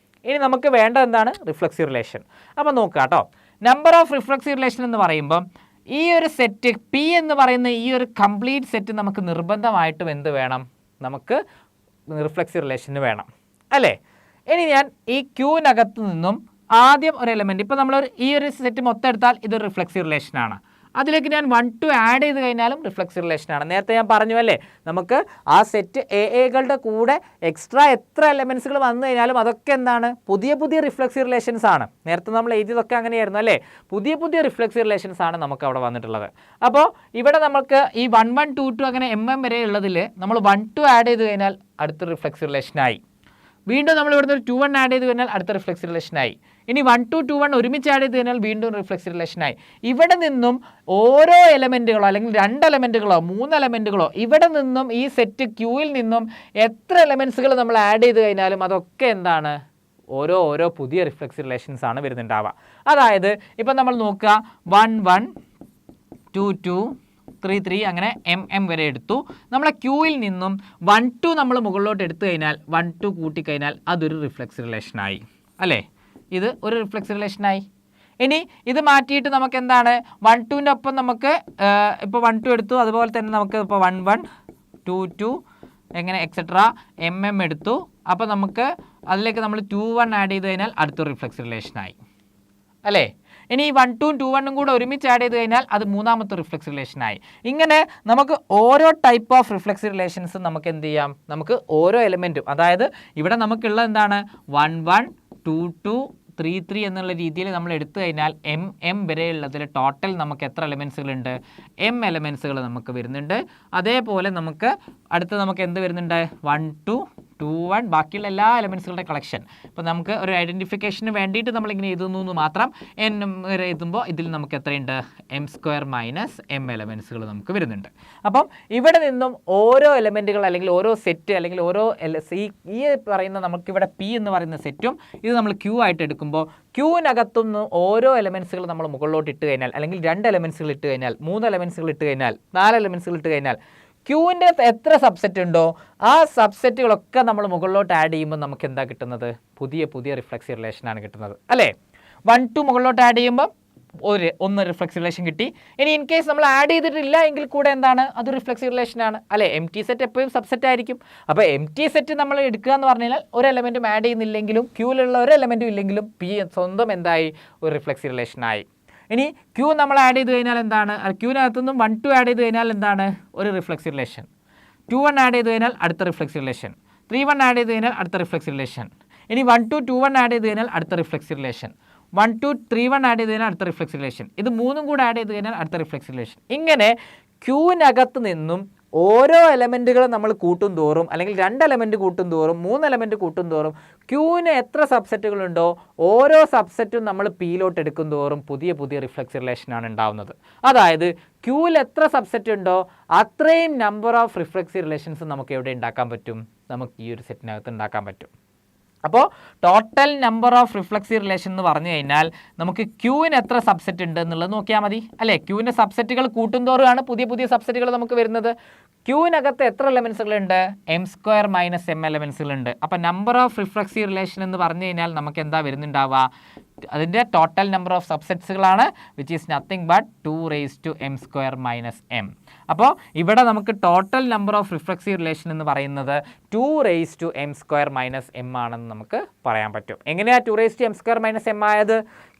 ഇനി നമുക്ക് വേണ്ടത് എന്താണ്, റിഫ്ലക്സീവ് റിലേഷൻ. അപ്പോൾ നോക്കുക കേട്ടോ, നമ്പർ ഓഫ് റിഫ്ലക്സീവ് റിലേഷൻ എന്ന് പറയുമ്പം ഈ ഒരു സെറ്റ് P എന്ന് പറയുന്ന ഈ ഒരു കംപ്ലീറ്റ് സെറ്റ് നമുക്ക് നിർബന്ധമായിട്ടും എന്ത് വേണം, നമുക്ക് റിഫ്ലക്സീവ് റിലേഷന് വേണം അല്ലേ. ഇനി ഞാൻ ഈ Qനകത്ത് നിന്നും ആദ്യം ഒരു എലമെൻറ്റ്, ഇപ്പോൾ നമ്മൾ ഈ ഒരു സെറ്റ് മൊത്തം എടുത്താൽ ഇതൊരു റിഫ്ലക്സീവ് റിലേഷനാണ്. അതിലേക്ക് ഞാൻ 1 2 ആഡ് ചെയ്ത് കഴിഞ്ഞാലും റിഫ്ലക്സീവ് റിലേഷനാണ്. നേരത്തെ ഞാൻ പറഞ്ഞു അല്ലേ, നമുക്ക് ആ സെറ്റ് എകളുടെ കൂടെ എക്സ്ട്രാ എത്ര എലമെൻസുകൾ വന്നു കഴിഞ്ഞാലും അതൊക്കെ എന്താണ്, പുതിയ പുതിയ റിഫ്ലക്സീവ് റിലേഷൻസ് ആണ്. നേരത്തെ നമ്മൾ എഴുതിയതൊക്കെ അങ്ങനെയായിരുന്നു അല്ലേ, പുതിയ പുതിയ റിഫ്ലക്സീവ് റിലേഷൻസ് ആണ് നമുക്ക് അവിടെ വന്നിട്ടുള്ളത്. അപ്പോൾ ഇവിടെ നമുക്ക് ഈ 1 1 2 2 അങ്ങനെ വരെ ഉള്ളതിൽ നമ്മൾ 1 2 ആഡ് ചെയ്ത് കഴിഞ്ഞാൽ അടുത്ത റിഫ്ലക്സീവ് റിലേഷനായി. വീണ്ടും നമ്മൾ ഇവിടുന്ന് ഒരു 2 1 ആഡ് ചെയ്ത് കഴിഞ്ഞാൽ അടുത്ത റിഫ്ലക്സീവ് റിലേഷനായി. ഇനി 1 2 2 1 ഒരുമിച്ച് ആഡ് ചെയ്ത് കഴിഞ്ഞാൽ വീണ്ടും റിഫ്ലക്സീവ് റിലേഷനായി. ഇവിടെ നിന്നും ഓരോ എലമെൻറ്റുകളോ അല്ലെങ്കിൽ 2 എലമെൻറ്റുകളോ 3 എലമെൻറ്റുകളോ ഇവിടെ നിന്നും ഈ സെറ്റ് Qയിൽ നിന്നും എത്ര എലമെൻസുകൾ നമ്മൾ ആഡ് ചെയ്ത് കഴിഞ്ഞാലും അതൊക്കെ എന്താണ്, ഓരോ പുതിയ റിഫ്ലക്സീവ് റിലേഷൻസ് ആണ് വരുന്നുണ്ടാവുക. അതായത് ഇപ്പം നമ്മൾ നോക്കുക, 1 1 2 2 3 3 അങ്ങനെ m വരെ എടുത്തു. നമ്മളെ Qയിൽ നിന്നും 1 2 നമ്മൾ മുകളിലോട്ട് എടുത്തു കഴിഞ്ഞാൽ 1 2 കൂട്ടിക്കഴിഞ്ഞാൽ അതൊരു റിഫ്ലക്സീവ് റിലേഷനായി അല്ലേ, ഇത് ഒരു റിഫ്ലക്സീവ് റിലേഷനായി. ഇനി ഇത് മാറ്റിയിട്ട് നമുക്ക് എന്താണ്, 1 2ൻ്റെ ഒപ്പം നമുക്ക് ഇപ്പോൾ 1 2 എടുത്തു, അതുപോലെ തന്നെ നമുക്ക് ഇപ്പോൾ 1 1 2 2 എങ്ങനെ എക്സെട്രാ m എടുത്തു. അപ്പോൾ നമുക്ക് അതിലേക്ക് നമ്മൾ 2 1 ആഡ് ചെയ്ത് കഴിഞ്ഞാൽ അടുത്തൊരു റിഫ്ലക്സീവ് റിലേഷനായി അല്ലേ. ഇനി 1 2 2 1 കൂടെ ഒരുമിച്ച് ആഡ് ചെയ്ത് കഴിഞ്ഞാൽ അത് മൂന്നാമത്തെ റിഫ്ലക്സീവ് റിലേഷനായി. ഇങ്ങനെ നമുക്ക് ഓരോ ടൈപ്പ് ഓഫ് റിഫ്ലക്സീവ് റിലേഷൻസ് നമുക്ക് എന്ത് ചെയ്യാം, നമുക്ക് ഓരോ എലമെൻറ്റും, അതായത് ഇവിടെ നമുക്കുള്ളത് എന്താണ്, 1 1 2 2 3 3 എന്നുള്ള രീതിയിൽ നമ്മൾ എടുത്തു കഴിഞ്ഞാൽ m വരെയുള്ളതിൽ ടോട്ടൽ നമുക്ക് എത്ര എലമെൻസുകളുണ്ട്, m എലമെൻസുകൾ നമുക്ക് വരുന്നുണ്ട്. അതേപോലെ നമുക്ക് അടുത്ത് നമുക്ക് എന്ത് വരുന്നുണ്ട്, 1 2 2 1 ബാക്കിയുള്ള എല്ലാ എലമെൻസുകളുടെ കളക്ഷൻ. ഇപ്പോൾ നമുക്ക് ഒരു ഐഡൻറ്റിഫിക്കേഷന് വേണ്ടിയിട്ട് നമ്മളിങ്ങനെ എഴുതുന്നു എന്ന് മാത്രം. n വരെ എഴുതുമ്പോൾ ഇതിൽ നമുക്ക് എത്രയുണ്ട്, m² - m എലമെൻസുകൾ നമുക്ക് വരുന്നുണ്ട്. അപ്പം ഇവിടെ നിന്നും ഓരോ എലമെൻറ്റുകൾ അല്ലെങ്കിൽ ഓരോ സെറ്റ് അല്ലെങ്കിൽ ഓരോ ഈ പറയുന്ന നമുക്കിവിടെ P എന്ന് പറയുന്ന സെറ്റും ഇത് നമ്മൾ Q ആയിട്ട് എടുക്കുമ്പോൾ Qനകത്തുനിന്ന് ഓരോ എലമെൻസുകൾ നമ്മൾ മുകളിലോട്ട് ഇട്ട് കഴിഞ്ഞാൽ അല്ലെങ്കിൽ 2 എലമെൻസുകൾ ഇട്ട് കഴിഞ്ഞാൽ 3 എലമെൻസുകൾ ഇട്ട് കഴിഞ്ഞാൽ 4 എലമെൻസുകൾ ഇട്ട് കഴിഞ്ഞാൽ Qൻ്റെ എത്ര സബ്സെറ്റ് ഉണ്ടോ ആ സബ്സെറ്റുകളൊക്കെ നമ്മൾ മുകളിലോട്ട് ആഡ് ചെയ്യുമ്പോൾ നമുക്ക് എന്താ കിട്ടുന്നത്, പുതിയ റിഫ്ലക്സീവ് റിലേഷനാണ് കിട്ടുന്നത് അല്ലേ. 1 2 മുകളിലോട്ട് ആഡ് ചെയ്യുമ്പോൾ ഒന്ന് റിഫ്ലെക്സ് റിലേഷൻ കിട്ടി. ഇനി ഇൻ കേസ് നമ്മൾ ആഡ് ചെയ്തിട്ടില്ല എങ്കിൽ കൂടെ എന്താണ്, അത് റിഫ്ലെക്സ് റിലേഷനാണ് അല്ലേ. എം ടി സെറ്റ് എപ്പോഴും സബ്സെറ്റ് ആയിരിക്കും. അപ്പോൾ എം ടി സെറ്റ് നമ്മൾ എടുക്കുക എന്ന് പറഞ്ഞു കഴിഞ്ഞാൽ ഒരു എലമെൻറ്റും ആഡ് ചെയ്യുന്നില്ലെങ്കിലും ക്യൂവിലുള്ള ഒരു എലമെൻറ്റും ഇല്ലെങ്കിലും പി സ്വന്തം എന്തായി, ഒരു റിഫ്ലെക്സ് റിലേഷനായി. ഇനി ക്യൂ നമ്മൾ ആഡ് ചെയ്ത് കഴിഞ്ഞാൽ എന്താണ്, ക്യൂവിനകത്തുനിന്നും 1 2 ആഡ് ചെയ്ത് കഴിഞ്ഞാൽ എന്താണ്, ഒരു റിഫ്ലെക്സ് റിലേഷൻ. 2 1 ആഡ് ചെയ്ത് കഴിഞ്ഞാൽ അടുത്ത റിഫ്ലെക്സ് റിലേഷൻ. 3 1 ആഡ് ചെയ്ത് കഴിഞ്ഞാൽ അടുത്ത റിഫ്ലെക്സ് റിലേഷൻ. ഇനി 1 2 2 1 ആഡ് ചെയ്ത് കഴിഞ്ഞാൽ അടുത്ത റിഫ്ലെക്സ് റിലേഷൻ. 1 2 3 1 ആഡ് ചെയ്ത് കഴിഞ്ഞാൽ അടുത്ത റിഫ്ലെക്സ് റിലേഷൻ. ഇത് മൂന്നും കൂടെ ആഡ് ചെയ്ത് കഴിഞ്ഞാൽ അടുത്ത റിഫ്ലെക്സ് റിലേഷൻ. ഇങ്ങനെ ക്യൂവിനകത്ത് നിന്നും ഓരോ എലമെൻറ്റുകളും നമ്മൾ കൂട്ടും തോറും, അല്ലെങ്കിൽ 2 എലമെൻറ്റ് കൂട്ടും തോറും, 3 എലമെൻറ്റ് കൂട്ടും തോറും ക്യൂവിന് എത്ര സബ്സെറ്റുകളുണ്ടോ ഓരോ സബ്സെറ്റും നമ്മൾ പിയിലോട്ട് എടുക്കും തോറും പുതിയ പുതിയ റിഫ്ലെക്സ് റിലേഷനാണ് ഉണ്ടാവുന്നത്. അതായത് ക്യൂവിൽ എത്ര സബ്സെറ്റ് ഉണ്ടോ അത്രയും നമ്പർ ഓഫ് റിഫ്ലെക്സ് റിലേഷൻസ് നമുക്ക് എവിടെ ഉണ്ടാക്കാൻ പറ്റും, നമുക്ക് ഈ ഒരു സെറ്റിനകത്ത് ഉണ്ടാക്കാൻ പറ്റും. അപ്പോൾ total number of reflexive relation എന്ന് പറഞ്ഞു കഴിഞ്ഞാൽ നമുക്ക് ക്യൂവിന് എത്ര സബ്സെറ്റ് ഉണ്ട് എന്നുള്ളത് നോക്കിയാൽ മതി അല്ലേ. ക്യൂവിൻ്റെ സബ്സെറ്റുകൾ കൂട്ടുന്തോറുമാണ് പുതിയ പുതിയ സബ്സെറ്റുകൾ നമുക്ക് വരുന്നത്. ക്യൂവിനകത്ത് എത്ര എലമെൻസുകളുണ്ട്, m² - m എലമെൻസുകളുണ്ട്. അപ്പോൾ നമ്പർ ഓഫ് റിഫ്ലെക്സീവ് റിലേഷൻ എന്ന് പറഞ്ഞു കഴിഞ്ഞാൽ നമുക്ക് എന്താ വരുന്നുണ്ടാവുക, അതിൻ്റെ ടോട്ടൽ നമ്പർ ഓഫ് സബ്സെറ്റ്സുകളാണ്, which is nothing but 2 m² - m. അപ്പോൾ ഇവിടെ നമുക്ക് total number of reflexive relation എന്ന് പറയുന്നത് 2 m² - m ആണെന്ന് നമുക്ക് പറയാൻ പറ്റും. എങ്ങനെയാണ് 2 m² - m ആയത്?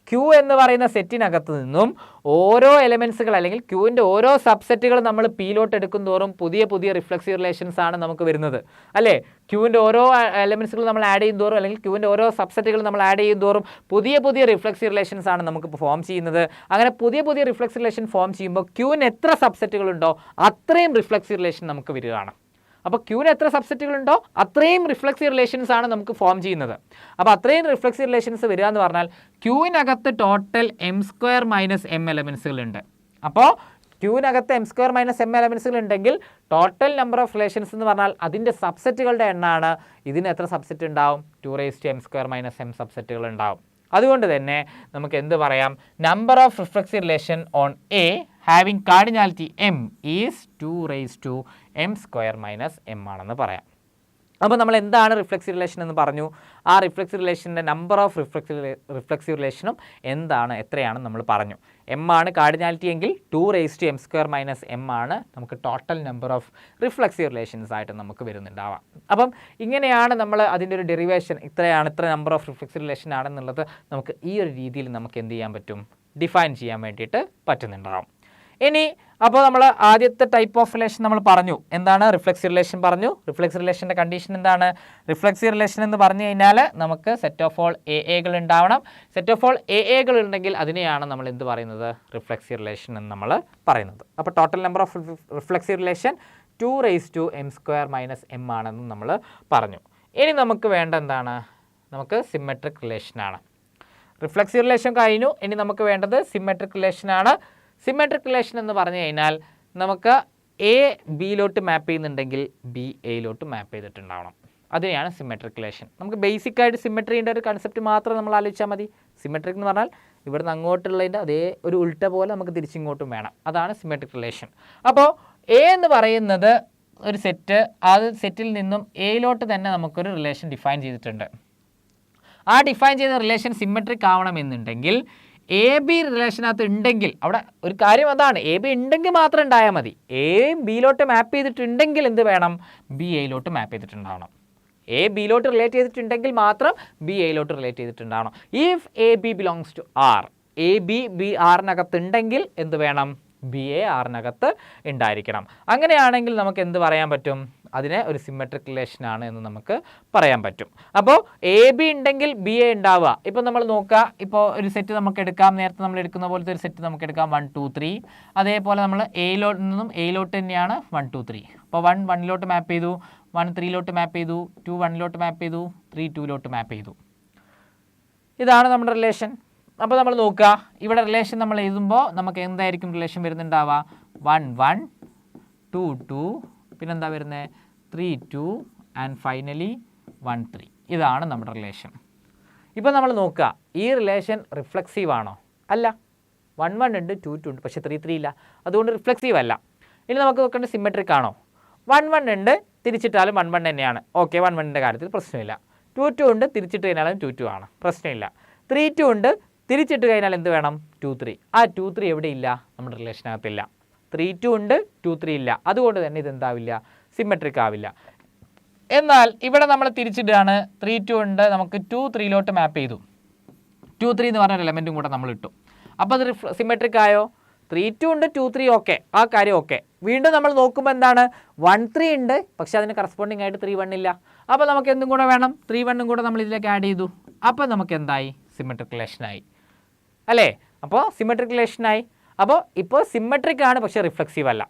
ക്യൂ എന്ന് പറയുന്ന സെറ്റിനകത്ത് നിന്നും ഓരോ എലമെൻസുകൾ അല്ലെങ്കിൽ ക്യൂവിൻ്റെ ഓരോ സബ്സെറ്റുകൾ നമ്മൾ പിയിലോട്ട് എടുക്കും തോറും പുതിയ പുതിയ റിഫ്ലെക്സീവ് റിലേഷൻസ് ആണ് നമുക്ക് വരുന്നത് അല്ലേ. ക്യൂവിൻ്റെ ഓരോ എലമെൻസുകൾ നമ്മൾ ആഡ് ചെയ്യും തോറും അല്ലെങ്കിൽ ക്യൂവിൻ്റെ ഓരോ സബ്സെറ്റുകൾ നമ്മൾ ആഡ് ചെയ്യും തോറും പുതിയ പുതിയ റിഫ്ലെക്സീവ് റിലേഷൻസ് ആണ് നമുക്ക് ഫോം ചെയ്യുന്നത്. അങ്ങനെ പുതിയ പുതിയ റിഫ്ലെക്സ് റിലേഷൻ ഫോം ചെയ്യുമ്പോൾ ക്യൂവിന് എത്ര സബ്സെറ്റുകളുണ്ടോ അത്രയും റിഫ്ലെക്സീവ് റിലേഷൻ നമുക്ക് വരികയാണ്. അപ്പോൾ ക്യൂവിന് എത്ര സബ്സെറ്റുകളുണ്ടോ അത്രയും റിഫ്ലെക്സീവ് റിലേഷൻസ് ആണ് നമുക്ക് ഫോം ചെയ്യുന്നത്. അപ്പോൾ അത്രയും റിഫ്ലെക്സീവ് റിലേഷൻസ് വരിക എന്ന് പറഞ്ഞാൽ ക്യൂവിനകത്ത് ടോട്ടൽ m² - m എലമെൻസുകളുണ്ട്. അപ്പോൾ ക്യൂവിനകത്ത് m² - m എലമെൻസുകൾ ഉണ്ടെങ്കിൽ ടോട്ടൽ നമ്പർ ഓഫ് റിലേഷൻസ് എന്ന് പറഞ്ഞാൽ അതിൻ്റെ സബ്സെറ്റുകളുടെ എണ്ണമാണ്. ഇതിന് എത്ര സബ്സെറ്റ് ഉണ്ടാവും, 2 m² - m സബ്സെറ്റുകൾ ഉണ്ടാവും. അതുകൊണ്ട് തന്നെ നമുക്ക് എന്ത് പറയാം, number of reflexive relation on A having cardinality m is 2 m² - m ആണെന്ന് പറയാം. അപ്പോൾ നമ്മൾ എന്താണ് റിഫ്ലെക്സീവ് റിലേഷൻ എന്ന് പറഞ്ഞു, ആ റിഫ്ലെക്സീവ് റിലേഷൻ്റെ നമ്പർ ഓഫ് റിഫ്ലെക്സീവ് റിലേഷനും എന്താണ്, എത്രയാണെന്ന് നമ്മൾ പറഞ്ഞു. m ആണ് കാർഡിനാലിറ്റി എങ്കിൽ 2 m² - m ആണ് നമുക്ക് total number of reflexive relations ആയിട്ട് നമുക്ക് വരുന്നുണ്ടാവാം. അപ്പം ഇങ്ങനെയാണ് നമ്മൾ അതിൻ്റെ ഒരു ഡെറിവേഷൻ, ഇത്ര നമ്പർ ഓഫ് റിഫ്ലെക്സീവ് റിലേഷൻ ആണെന്നുള്ളത് നമുക്ക് ഈ ഒരു രീതിയിൽ നമുക്ക് എന്ത് ചെയ്യാൻ പറ്റും, ഡിഫൈൻ ചെയ്യാൻ വേണ്ടിയിട്ട് പറ്റുന്നുണ്ടാവും. ഇനി അപ്പോൾ നമ്മൾ ആദ്യത്തെ ടൈപ്പ് ഓഫ് റിലേഷൻ നമ്മൾ പറഞ്ഞു, എന്താണ് റിഫ്ലെക്സീവ് റിലേഷൻ പറഞ്ഞു. റിഫ്ലെക്സീവ് റിലേഷൻ്റെ കണ്ടീഷൻ എന്താണ്, റിഫ്ലെക്സീവ് റിലേഷൻ എന്ന് പറഞ്ഞു കഴിഞ്ഞാൽ നമുക്ക് സെറ്റ് ഓഫ് ഓൾ എകൾ ഉണ്ടാവണം. സെറ്റ് ഓഫ് ഓൾ എകൾ ഉണ്ടെങ്കിൽ അതിനെയാണ് നമ്മൾ എന്ത് പറയുന്നത്, റിഫ്ലെക്സീവ് റിലേഷൻ എന്ന് നമ്മൾ പറയുന്നത്. അപ്പോൾ total number of reflexive relation 2 m² - m ആണെന്ന് നമ്മൾ പറഞ്ഞു. ഇനി നമുക്ക് വേണ്ട എന്താണ്, നമുക്ക് സിമെട്രിക് റിലേഷനാണ്. റിഫ്ലെക്സീവ് റിലേഷൻ കഴിഞ്ഞു, ഇനി നമുക്ക് വേണ്ടത് സിമെട്രിക് റിലേഷനാണ്. സിമെട്രിക് റിലേഷൻ എന്ന് പറഞ്ഞു കഴിഞ്ഞാൽ നമുക്ക് എ ബിയിലോട്ട് മാപ്പ് ചെയ്യുന്നുണ്ടെങ്കിൽ ബി എയിലോട്ട് മാപ്പ് ചെയ്തിട്ടുണ്ടാവണം. അതിനെയാണ് സിമെട്രിക് റിലേഷൻ. നമുക്ക് ബേസിക്കായിട്ട് സിമെട്രീൻ്റെ ഒരു കൺസെപ്റ്റ് മാത്രം നമ്മൾ ആലോചിച്ചാൽ മതി. സിമെട്രിക് എന്ന് പറഞ്ഞാൽ ഇവിടുന്ന് അങ്ങോട്ടുള്ളതിൻ്റെ അതേ ഒരു ഉൾട്ട പോലെ നമുക്ക് തിരിച്ചിങ്ങോട്ടും വേണം, അതാണ് സിമെട്രിക് റിലേഷൻ. അപ്പോൾ എ എന്ന് പറയുന്നത് ഒരു സെറ്റ്, ആ സെറ്റിൽ നിന്നും എയിലോട്ട് തന്നെ നമുക്കൊരു റിലേഷൻ ഡിഫൈൻ ചെയ്തിട്ടുണ്ട്. ആ ഡിഫൈൻ ചെയ്ത റിലേഷൻ സിമെട്രിക് ആവണമെന്നുണ്ടെങ്കിൽ എ ബി റിലേഷനകത്ത് ഉണ്ടെങ്കിൽ, അവിടെ ഒരു കാര്യം അതാണ്, എ ബി ഉണ്ടെങ്കിൽ മാത്രം ഉണ്ടായാൽ മതി. എ ബിയിലോട്ട് മാപ്പ് ചെയ്തിട്ടുണ്ടെങ്കിൽ എന്ത് വേണം, ബി എയിലോട്ട് മാപ്പ് ചെയ്തിട്ടുണ്ടാവണം. എ ബിയിലോട്ട് റിലേറ്റ് ചെയ്തിട്ടുണ്ടെങ്കിൽ മാത്രം ബി എയിലോട്ട് റിലേറ്റ് ചെയ്തിട്ടുണ്ടാവണം. If a b belongs to R, a b ആറിനകത്ത് ഉണ്ടെങ്കിൽ എന്ത് വേണം, ബി എ ആറിനകത്ത് ഉണ്ടായിരിക്കണം. അങ്ങനെയാണെങ്കിൽ നമുക്ക് എന്ത് പറയാൻ പറ്റും, അതിനെ ഒരു സിമെട്രിക് റിലേഷൻ ആണ് എന്ന് നമുക്ക് പറയാൻ പറ്റും. അപ്പോൾ എ ബി ഉണ്ടെങ്കിൽ ബി എ ഉണ്ടാവുക. ഇപ്പോൾ നമ്മൾ നോക്കുക, ഇപ്പോൾ ഒരു സെറ്റ് നമുക്ക് എടുക്കാം, നേരത്തെ നമ്മൾ എടുക്കുന്ന പോലത്തെ ഒരു സെറ്റ് നമുക്ക് എടുക്കാം, 1 2 3. അതേപോലെ നമ്മൾ എയിലോട്ട് നിന്നും എയിലോട്ട് തന്നെയാണ് 1 2 3. അപ്പോൾ 1 1ലോട്ട് മാപ്പ് ചെയ്തു, 1 3ലോട്ട് മാപ്പ് ചെയ്തു, 2 1ലോട്ട് മാപ്പ് ചെയ്തു, 3 2ലോട്ട് മാപ്പ് ചെയ്തു. ഇതാണ് നമ്മുടെ റിലേഷൻ. അപ്പോൾ നമ്മൾ നോക്കുക, ഇവിടെ റിലേഷൻ നമ്മൾ എഴുതുമ്പോൾ നമുക്ക് എന്തായിരിക്കും റിലേഷൻ വരുന്നുണ്ടാവുക, 1 1 2 2, പിന്നെന്താ വരുന്നത് 3 2 ആൻഡ് ഫൈനലി 1 3. ഇതാണ് നമ്മുടെ റിലേഷൻ. ഇപ്പോൾ നമ്മൾ നോക്കുക, ഈ റിലേഷൻ റിഫ്ലെക്സീവ് ആണോ, അല്ല. 1 1 ഉണ്ട്, 2 2 ഉണ്ട്, പക്ഷേ 3 3 ഇല്ല, അതുകൊണ്ട് റിഫ്ലെക്സീവ് അല്ല. ഇനി നമുക്ക് നോക്കേണ്ടത് സിമെട്രിക് ആണോ, 1 1 ഉണ്ട്, തിരിച്ചിട്ടാലും 1 1 തന്നെയാണ്, ഓക്കെ, 1 1ൻ്റെ കാര്യത്തിൽ പ്രശ്നമില്ല. 2 2 ഉണ്ട്, തിരിച്ചിട്ട് കഴിഞ്ഞാലും 2 2 ആണ്, പ്രശ്നമില്ല. 3 2 ഉണ്ട്, തിരിച്ചിട്ട് കഴിഞ്ഞാൽ എന്ത് വേണം? 2 3. ആ 2 3 എവിടെ ഇല്ല? നമ്മുടെ റിലേഷനകത്തില്ല. 3 2 ഉണ്ട്, 2 3 ഇല്ല. അതുകൊണ്ട് തന്നെ ഇതെന്താവില്ല? സിമെട്രിക് ആവില്ല. എന്നാൽ ഇവിടെ നമ്മൾ തിരിച്ചിട്ടാണ് 3 2 ഉണ്ട്, നമുക്ക് 2 3 മാപ്പ് ചെയ്തു. 2 3 എന്ന് പറഞ്ഞൊരു എലമെൻറ്റും കൂടെ നമ്മൾ ഇട്ടു. അപ്പോൾ അത് സിമെട്രിക് ആയോ? 3 2 ഉണ്ട്, 2 3 ഓക്കെ, ആ കാര്യം ഓക്കെ. വീണ്ടും നമ്മൾ നോക്കുമ്പോൾ എന്താണ്? 1 3 ഉണ്ട്, പക്ഷേ അതിന് കറസ്പോണ്ടിങ് ആയിട്ട് 3 1 ഇല്ല. അപ്പോൾ നമുക്ക് എന്തും കൂടെ വേണം? 3 1 കൂടെ നമ്മൾ ഇതിലേക്ക് ആഡ് ചെയ്തു. അപ്പോൾ നമുക്ക് എന്തായി? സിമെട്രിക് റിലേഷനായി അല്ലേ? അപ്പോൾ സിമെട്രിക് റിലേഷനായി. അപ്പോൾ ഇപ്പോൾ സിമെട്രിക് ആണ്, പക്ഷേ റിഫ്ലെക്സീവ് അല്ല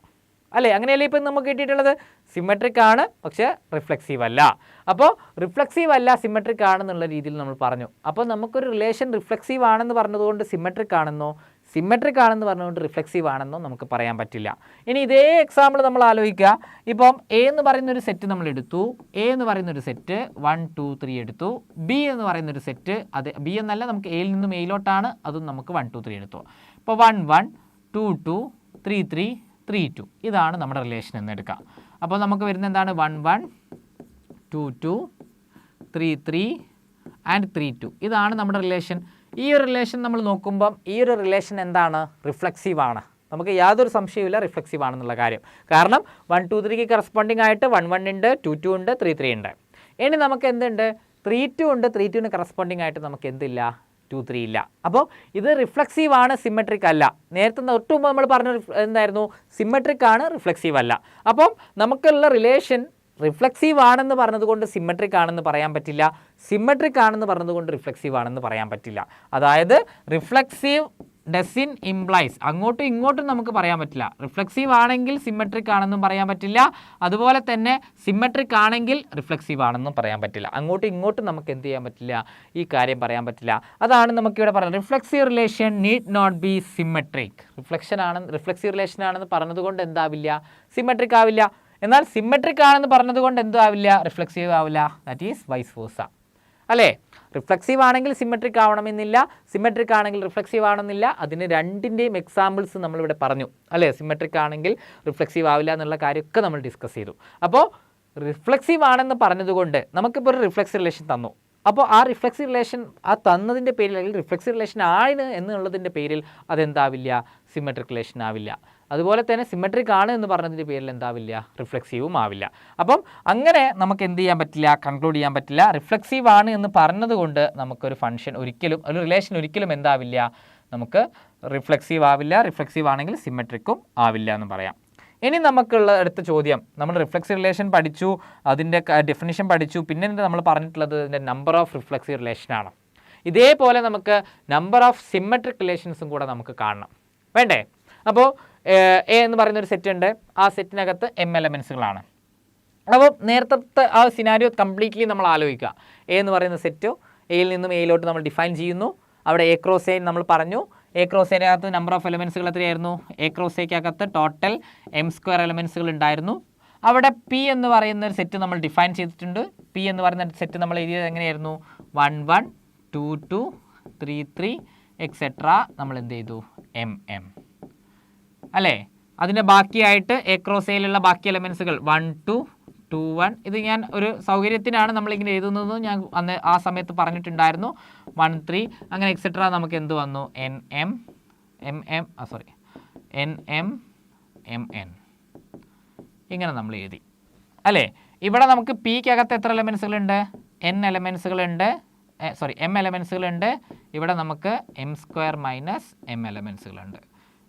അല്ലേ? അങ്ങനെയല്ലേ ഇപ്പം നമുക്ക് കിട്ടിയിട്ടുള്ളത്? സിമെട്രിക് ആണ്, പക്ഷേ റിഫ്ലെക്സീവ് അല്ല. അപ്പോൾ റിഫ്ലെക്സീവ് അല്ല, സിമെട്രിക് ആണെന്നുള്ള രീതിയിൽ നമ്മൾ പറഞ്ഞു. അപ്പോൾ നമുക്കൊരു റിലേഷൻ റിഫ്ലെക്സീവ് ആണെന്ന് പറഞ്ഞതുകൊണ്ട് സിമെട്രിക് ആണെന്നോ, സിമെട്രിക് ആണെന്ന് പറഞ്ഞുകൊണ്ട് റിഫ്ലെക്സീവ് ആണെന്നോ നമുക്ക് പറയാൻ പറ്റില്ല. ഇനി ഇതേ എക്സാമ്പിൾ നമ്മൾ ആലോചിക്കുക. ഇപ്പം എ എന്ന് പറയുന്നൊരു സെറ്റ് നമ്മൾ എടുത്തു, എ എന്ന് പറയുന്നൊരു സെറ്റ് 1 2 3 എടുത്തു. ബി എന്ന് പറയുന്നൊരു സെറ്റ്, അത് ബി എന്നല്ല, നമുക്ക് എയിൽ നിന്നും എയിലോട്ടാണ്, അതും നമുക്ക് 1 2 3 എടുത്തു. ഇപ്പോൾ 1 1 2 2 3 3 3 2 ഇതാണ് നമ്മുടെ റിലേഷൻ എന്ന് എടുക്കാം. അപ്പോൾ നമുക്ക് വരുന്ന എന്താണ്? 1 1 2 2 3 3 ആൻഡ് 3 2 ഇതാണ് നമ്മുടെ റിലേഷൻ. ഈ ഒരു റിലേഷൻ നമ്മൾ നോക്കുമ്പം ഈ ഒരു റിലേഷൻ എന്താണ്? റിഫ്ലെക്സീവ് ആണ്. നമുക്ക് യാതൊരു സംശയവുമില്ല റിഫ്ലെക്സീവ് ആണെന്നുള്ള കാര്യം. കാരണം 1 2 3ക്ക് കറസ്പോണ്ടിങ് ആയിട്ട് 1 1 ഉണ്ട്, 2 2 ഉണ്ട്, 3 3 ഉണ്ട്. ഇനി നമുക്ക് എന്തുണ്ട്? 3 2 ഉണ്ട്, 3 2ന് കറസ്പോണ്ടിങ് ആയിട്ട് നമുക്ക് എന്തില്ല? 2 3 ഇല്ല. അപ്പോൾ ഇത് റിഫ്ലെക്സീവ് ആണ്, സിമെട്രിക് അല്ല. നേരത്തെ തൊട്ട് മുമ്പ് നമ്മൾ പറഞ്ഞ എന്തായിരുന്നു? സിമെട്രിക് ആണ്, റിഫ്ലെക്സീവ് അല്ല. അപ്പം നമുക്കുള്ള റിലേഷൻ റിഫ്ലെക്സീവ് ആണെന്ന് പറഞ്ഞതുകൊണ്ട് സിമെട്രിക് ആണെന്ന് പറയാൻ പറ്റില്ല, സിമെട്രിക് ആണെന്ന് പറഞ്ഞതുകൊണ്ട് റിഫ്ലെക്സീവ് ആണെന്ന് പറയാൻ പറ്റില്ല. അതായത് റിഫ്ലെക്സീവ് ഡസിൻ ഇംപ്ലൈസ്, അങ്ങോട്ടും ഇങ്ങോട്ടും നമുക്ക് പറയാൻ പറ്റില്ല. റിഫ്ലെക്സീവ് ആണെങ്കിൽ സിമെട്രിക് ആണെന്നും പറയാൻ പറ്റില്ല, അതുപോലെ തന്നെ സിമെട്രിക് ആണെങ്കിൽ റിഫ്ലെക്സീവ് ആണെന്നും പറയാൻ പറ്റില്ല. അങ്ങോട്ടും ഇങ്ങോട്ടും നമുക്ക് എന്ത് ചെയ്യാൻ പറ്റില്ല? ഈ കാര്യം പറയാൻ പറ്റില്ല. അതാണ് നമുക്കിവിടെ പറയുന്നത്. Reflexive relation need not be symmetric. Reflexive relation ആണെന്ന് പറഞ്ഞതുകൊണ്ട് എന്താവില്ല? സിമെട്രിക് ആവില്ല. എന്നാൽ സിമെട്രിക് ആണെന്ന് പറഞ്ഞതുകൊണ്ട് എന്തും ആവില്ല? റിഫ്ലെക്സീവ് ആവില്ല. ദാറ്റ് ഈസ് വൈസ് വേഴ്സ അല്ലേ? റിഫ്ലെക്സീവ് ആണെങ്കിൽ സിമെട്രിക് ആവണമെന്നില്ല, സിമെട്രിക് ആണെങ്കിൽ റിഫ്ലെക്സീവ് ആവണമെന്നില്ല. അതിന് രണ്ടിൻ്റെയും എക്സാമ്പിൾസ് നമ്മളിവിടെ പറഞ്ഞു അല്ലേ? സിമെട്രിക് ആണെങ്കിൽ റിഫ്ലെക്സീവ് ആവില്ല എന്നുള്ള കാര്യമൊക്കെ നമ്മൾ ഡിസ്കസ് ചെയ്തു. അപ്പോൾ റിഫ്ലെക്സീവ് ആണെന്ന് പറഞ്ഞതുകൊണ്ട് നമുക്കിപ്പോൾ ഒരു റിഫ്ലെക്സ് റിലേഷൻ തന്നു. അപ്പോൾ ആ റിഫ്ലെക്സ് റിലേഷൻ ആ തന്നതിൻ്റെ പേരിൽ, അല്ലെങ്കിൽ റിഫ്ലെക്സ് റിലേഷൻ ആണ് എന്നുള്ളതിൻ്റെ പേരിൽ അതെന്താവില്ല? സിമെട്രിക് റിലേഷൻ ആവില്ല. അതുപോലെ തന്നെ സിമെട്രിക് ആണ് എന്ന് പറഞ്ഞതിൻ്റെ പേരിൽ എന്താവില്ല? റിഫ്ലെക്സീവും ആവില്ല. അപ്പം അങ്ങനെ നമുക്ക് എന്ത് ചെയ്യാൻ പറ്റില്ല? കൺക്ലൂഡ് ചെയ്യാൻ പറ്റില്ല. റിഫ്ലെക്സീവ് ആണ് എന്ന് പറഞ്ഞതുകൊണ്ട് നമുക്കൊരു ഫംഗ്ഷൻ ഒരിക്കലും, ഒരു റിലേഷൻ ഒരിക്കലും എന്താവില്ല? നമുക്ക് റിഫ്ലെക്സീവ് ആവില്ല. റിഫ്ലെക്സീവ് ആണെങ്കിൽ സിമെട്രിക്കും ആവില്ല എന്ന് പറയാം. ഇനി നമുക്കുള്ള അടുത്ത ചോദ്യം, നമ്മൾ റിഫ്ലെക്സ് റിലേഷൻ പഠിച്ചു, അതിൻ്റെ ഡെഫിനിഷൻ പഠിച്ചു, പിന്നെ നമ്മൾ പറഞ്ഞിട്ടുള്ളത് ഇതിൻ്റെ നമ്പർ ഓഫ് റിഫ്ലെക്സീവ് റിലേഷനാണ്. ഇതേപോലെ നമുക്ക് നമ്പർ ഓഫ് സിമെട്രിക് റിലേഷൻസും കൂടെ നമുക്ക് കാണണം, വേണ്ടേ? അപ്പോൾ എ എന്ന് പറയുന്നൊരു സെറ്റ് ഉണ്ട്, ആ സെറ്റിനകത്ത് m എലമെൻസുകളാണ്. അപ്പോൾ നേരത്തെ ആ സിനാരിയോ കംപ്ലീറ്റ്ലി നമ്മൾ ആലോചിക്കുക. എ എന്ന് പറയുന്ന സെറ്റ് എയിൽ നിന്നും എയിലോട്ട് നമ്മൾ ഡിഫൈൻ ചെയ്യുന്നു. അവിടെ എ ക്രോസ് എ നമ്മൾ പറഞ്ഞു. എ ക്രോസ് എക്കകത്ത് നമ്പർ ഓഫ് എലമെൻസുകൾ എത്രയായിരുന്നു? എ ക്രോസ് എക്കകത്ത് ടോട്ടൽ m² എലമെൻസുകൾ ഉണ്ടായിരുന്നു. അവിടെ പി എന്ന് പറയുന്ന ഒരു സെറ്റ് നമ്മൾ ഡിഫൈൻ ചെയ്തിട്ടുണ്ട്. പി എന്ന് പറയുന്ന സെറ്റ് നമ്മൾ എഴുതിയത് എങ്ങനെയായിരുന്നു? 1 1 2 2 3 3 എക്സെട്ര നമ്മൾ എന്ത് ചെയ്തു? m അല്ലേ? അതിൻ്റെ ബാക്കിയായിട്ട് എ ക്രോസ് എയിലുള്ള ബാക്കി എലമെൻസുകൾ 1 2 2 1. ഇത് ഞാൻ ഒരു സൗകര്യത്തിനാണ് നമ്മളിങ്ങനെ എഴുതുന്നത്, ഞാൻ അന്ന് ആ സമയത്ത് പറഞ്ഞിട്ടുണ്ടായിരുന്നു. 1 3 അങ്ങനെ എക്സെട്ര നമുക്ക് എന്ത് വന്നു? nm ഇങ്ങനെ നമ്മൾ എഴുതി അല്ലേ? ഇവിടെ നമുക്ക് പിക്കകത്ത് എത്ര എലമെൻസുകളുണ്ട്? m എലമെൻസുകളുണ്ട്. ഇവിടെ നമുക്ക് m² - m എലമെൻസുകളുണ്ട്.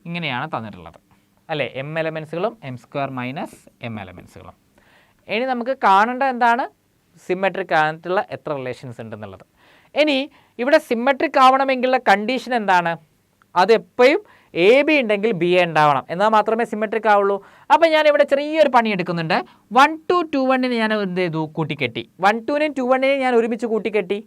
ഇങ്ങനെയാണ് തന്നിട്ടുള്ളത് അല്ലേ? m എലമെൻസുകളും m² - m എലമെൻസുകളും. ഇനി നമുക്ക് കാണേണ്ട എന്താണ്? സിമെട്രിക് ആയിട്ടുള്ള എത്ര റിലേഷൻസ് ഉണ്ടെന്നുള്ളത്. ഇനി ഇവിടെ സിമെട്രിക് ആവണമെങ്കിലുള്ള കണ്ടീഷൻ എന്താണ്? അതെപ്പോഴും എ ബി ഉണ്ടെങ്കിൽ ബി എ ഉണ്ടാവണം, എന്നാൽ മാത്രമേ സിമെട്രിക് ആവുള്ളൂ. അപ്പോൾ ഞാനിവിടെ ചെറിയൊരു പണി എടുക്കുന്നുണ്ട്. 1 2 2 1 ഞാൻ എന്ത് ചെയ്തു? കൂട്ടിക്കെട്ടി. 1 2നെയും 2 1നെയും ഞാൻ ഒരുമിച്ച് കൂട്ടിക്കെട്ടി.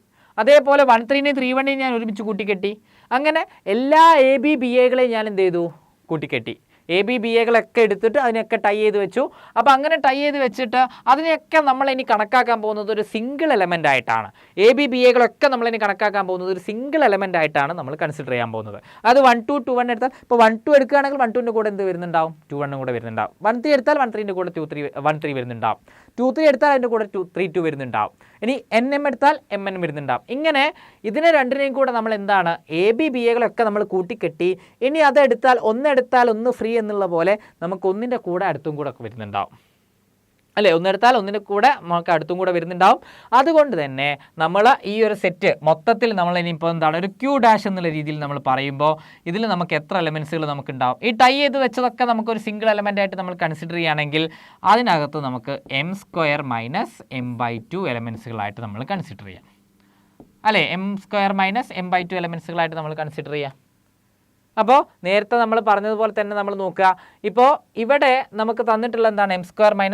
അതേപോലെ 1 3നെയും 3 1നെയും ഞാൻ ഒരുമിച്ച് കൂട്ടിക്കെട്ടി. അങ്ങനെ എല്ലാ എ ബി ബി എകളെയും ഞാൻ എന്ത് ചെയ്തു? കൂട്ടിക്കെട്ടി. ABBAകളൊക്കെ എടുത്തിട്ട് അതിനെയൊക്കെ ടൈ ചെയ്ത് വെച്ചു. അപ്പോൾ അങ്ങനെ ടൈ ചെയ്ത് വെച്ചിട്ട് അതിനെയൊക്കെ നമ്മളിനി കണക്കാക്കാൻ പോകുന്നത് ഒരു സിംഗിൾ എലമെൻ്റ് ആയിട്ടാണ്. ABBAകളൊക്കെ നമ്മളിനി കണക്കാക്കാൻ പോകുന്നത് ഒരു സിംഗിൾ എലമെൻ്റ് ആയിട്ടാണ് നമ്മൾ കൺസിഡർ ചെയ്യാൻ പോകുന്നത്. അത് 1 2 2 1 എടുത്താൽ ഇപ്പോൾ 1 2 എടുക്കുകയാണെങ്കിൽ 1 2ൻ്റെ കൂടെ എന്ത് വരുന്നുണ്ടാവും? 2 1 കൂടെ വരുന്നുണ്ടാവും. 1 3 എടുത്താൽ 1 3ൻ്റെ കൂടെ 2 3 1 3 വരുന്നുണ്ടാവും. 2 3 എടുത്താൽ അതിൻ്റെ കൂടെ 2 3 2 വരുന്നുണ്ടാവും. ഇനി NM എടുത്താൽ MN വരുന്നുണ്ടാവും. ഇങ്ങനെ ഇതിനെ രണ്ടിനെയും കൂടെ നമ്മൾ എന്താണ് ABBAകളൊക്കെ നമ്മൾ കൂട്ടിക്കെട്ടി. ഇനി അതെടുത്താൽ ഒന്ന് ഫ്രീ എന്നുള്ള പോലെ നമുക്ക് ഒന്നിൻ്റെ കൂടെ അടുത്തും കൂടെ ഒക്കെ വരുന്നുണ്ടാവും അല്ലേ? ഒന്നെടുത്താൽ ഒന്നിൻ്റെ കൂടെ നമുക്ക് അടുത്തും കൂടെ വരുന്നുണ്ടാവും. അതുകൊണ്ട് തന്നെ നമ്മൾ ഈ ഒരു സെറ്റ് മൊത്തത്തിൽ നമ്മൾ ഇനിയിപ്പോൾ എന്താണ് ഒരു Q ഡാഷ് എന്നുള്ള രീതിയിൽ നമ്മൾ പറയുമ്പോൾ ഇതിൽ നമുക്ക് എത്ര എലമെൻസുകൾ നമുക്കുണ്ടാവും? ഈ ടൈ ചെയ്ത് വെച്ചതൊക്കെ നമുക്കൊരു സിംഗിൾ എലമെൻ്റ് ആയിട്ട് നമ്മൾ കൺസിഡർ ചെയ്യുകയാണെങ്കിൽ അതിനകത്ത് നമുക്ക് m² - m/2 എലമെൻസുകളായിട്ട് നമ്മൾ കൺസിഡർ ചെയ്യാം അല്ലേ? m² - m/2 എലമെൻസുകളായിട്ട് നമ്മൾ കൺസിഡർ ചെയ്യാം. അപ്പോൾ നേരത്തെ നമ്മൾ പറഞ്ഞതുപോലെ തന്നെ നമ്മൾ നോക്കുക. ഇപ്പോൾ ഇവിടെ നമുക്ക് തന്നിട്ടുള്ള എന്താണ് m²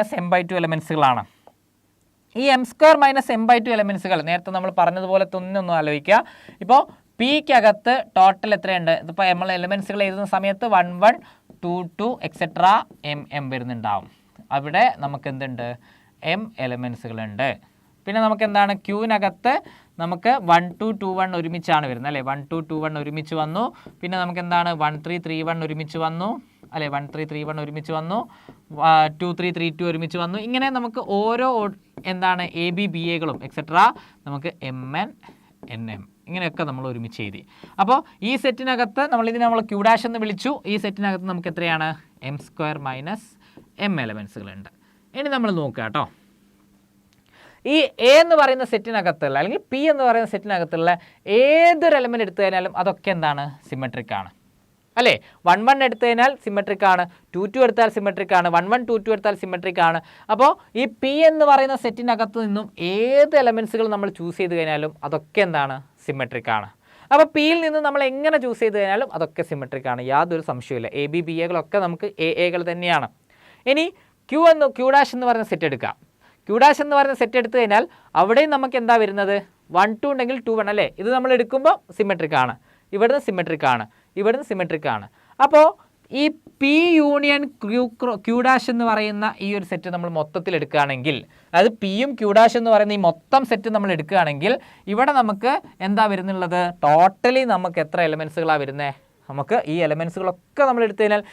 - m/2 എലമെൻസുകളാണ്. ഈ m² - m/2 എലമെൻസുകൾ നേരത്തെ നമ്മൾ പറഞ്ഞതുപോലെ ഒന്നൊന്നും ആലോചിക്കുക. ഇപ്പോൾ Pക്കകത്ത് ടോട്ടൽ എത്രയുണ്ട്? ഇതിപ്പോൾ നമ്മൾ എലമെൻസുകൾ എഴുതുന്ന സമയത്ത് 1 1 2 2 എക്സെട്ര m വരുന്നുണ്ടാവും. അവിടെ നമുക്ക് എന്തുണ്ട്? m എലമെൻസുകളുണ്ട്. പിന്നെ നമുക്ക് എന്താണ് ക്യൂവിനകത്ത് നമുക്ക് 1 2 2 1 ഒരുമിച്ചാണ് വരുന്നത് അല്ലേ? 1 2 2 1 ഒരുമിച്ച് വന്നു. പിന്നെ നമുക്ക് എന്താണ് 1 3 3 1 ഒരുമിച്ച് വന്നു അല്ലേ? 1 3 3 1 ഒരുമിച്ച് വന്നു. 2 3 3 2 ഒരുമിച്ച് വന്നു. ഇങ്ങനെ നമുക്ക് ഓരോ എന്താണ് ABBAകളും എക്സെട്ര നമുക്ക് MN NM ഇങ്ങനെയൊക്കെ നമ്മൾ ഒരുമിച്ച് എഴുതി. അപ്പോൾ ഈ സെറ്റിനകത്ത് നമ്മൾ Q ഡാഷ് എന്ന് വിളിച്ചു. ഈ സെറ്റിനകത്ത് നമുക്ക് എത്രയാണ്? m² - m എലമെൻസുകളുണ്ട്. ഇനി നമ്മൾ നോക്കുക കേട്ടോ. ഈ A എന്ന് പറയുന്ന സെറ്റിനകത്തുള്ള അല്ലെങ്കിൽ P എന്ന് പറയുന്ന സെറ്റിനകത്തുള്ള ഏതൊരു എലമെൻ്റ് എടുത്തു കഴിഞ്ഞാലും അതൊക്കെ എന്താണ്? സിമെട്രിക് ആണ് അല്ലേ? 1 1 എടുത്തു കഴിഞ്ഞാൽ സിമെട്രിക് ആണ്. 2 2 എടുത്താൽ സിമെട്രിക് ആണ്. 1 1 2 2 എടുത്താൽ സിമെട്രിക് ആണ്. അപ്പോൾ ഈ P എന്ന് പറയുന്ന സെറ്റിനകത്ത് നിന്നും ഏത് എലമെൻസുകൾ നമ്മൾ ചൂസ് ചെയ്ത് കഴിഞ്ഞാലും അതൊക്കെ എന്താണ്? സിമെട്രിക് ആണ്. അപ്പോൾ Pയിൽ നിന്ന് നമ്മൾ എങ്ങനെ ചൂസ് ചെയ്ത് കഴിഞ്ഞാലും അതൊക്കെ സിമെട്രിക് ആണ്. യാതൊരു സംശയമില്ല. ABBAകളൊക്കെ നമുക്ക് AAകൾ തന്നെയാണ്. ഇനി Q ഡാഷ് എന്ന് പറയുന്ന സെറ്റ് എടുക്കാം. Q ഡാഷ് എന്ന് പറയുന്ന സെറ്റ് എടുത്തു കഴിഞ്ഞാൽ അവിടെയും നമുക്ക് എന്താ വരുന്നത്? 1 2 ഉണ്ടെങ്കിൽ 2 1 അല്ലേ? ഇത് നമ്മൾ എടുക്കുമ്പോൾ സിമെട്രിക് ആണ്. ഇവിടുന്ന് സിമെട്രിക് ആണ്. ഇവിടുന്ന് സിമെട്രിക് ആണ്. അപ്പോൾ ഈ P യൂണിയൻ Q ഡാഷ് എന്ന് പറയുന്ന ഈ ഒരു സെറ്റ് നമ്മൾ മൊത്തത്തിൽ എടുക്കുകയാണെങ്കിൽ, അതായത് Pയും Q ഡാഷ് എന്ന് പറയുന്ന ഈ മൊത്തം സെറ്റ് നമ്മൾ എടുക്കുകയാണെങ്കിൽ ഇവിടെ നമുക്ക് എന്താ വരുന്നുള്ളത്? ടോട്ടലി നമുക്ക് എത്ര എലമെൻസുകളാണ് വരുന്നത്? നമുക്ക് ഈ എലമെൻസുകളൊക്കെ നമ്മൾ എടുത്തു കഴിഞ്ഞാൽ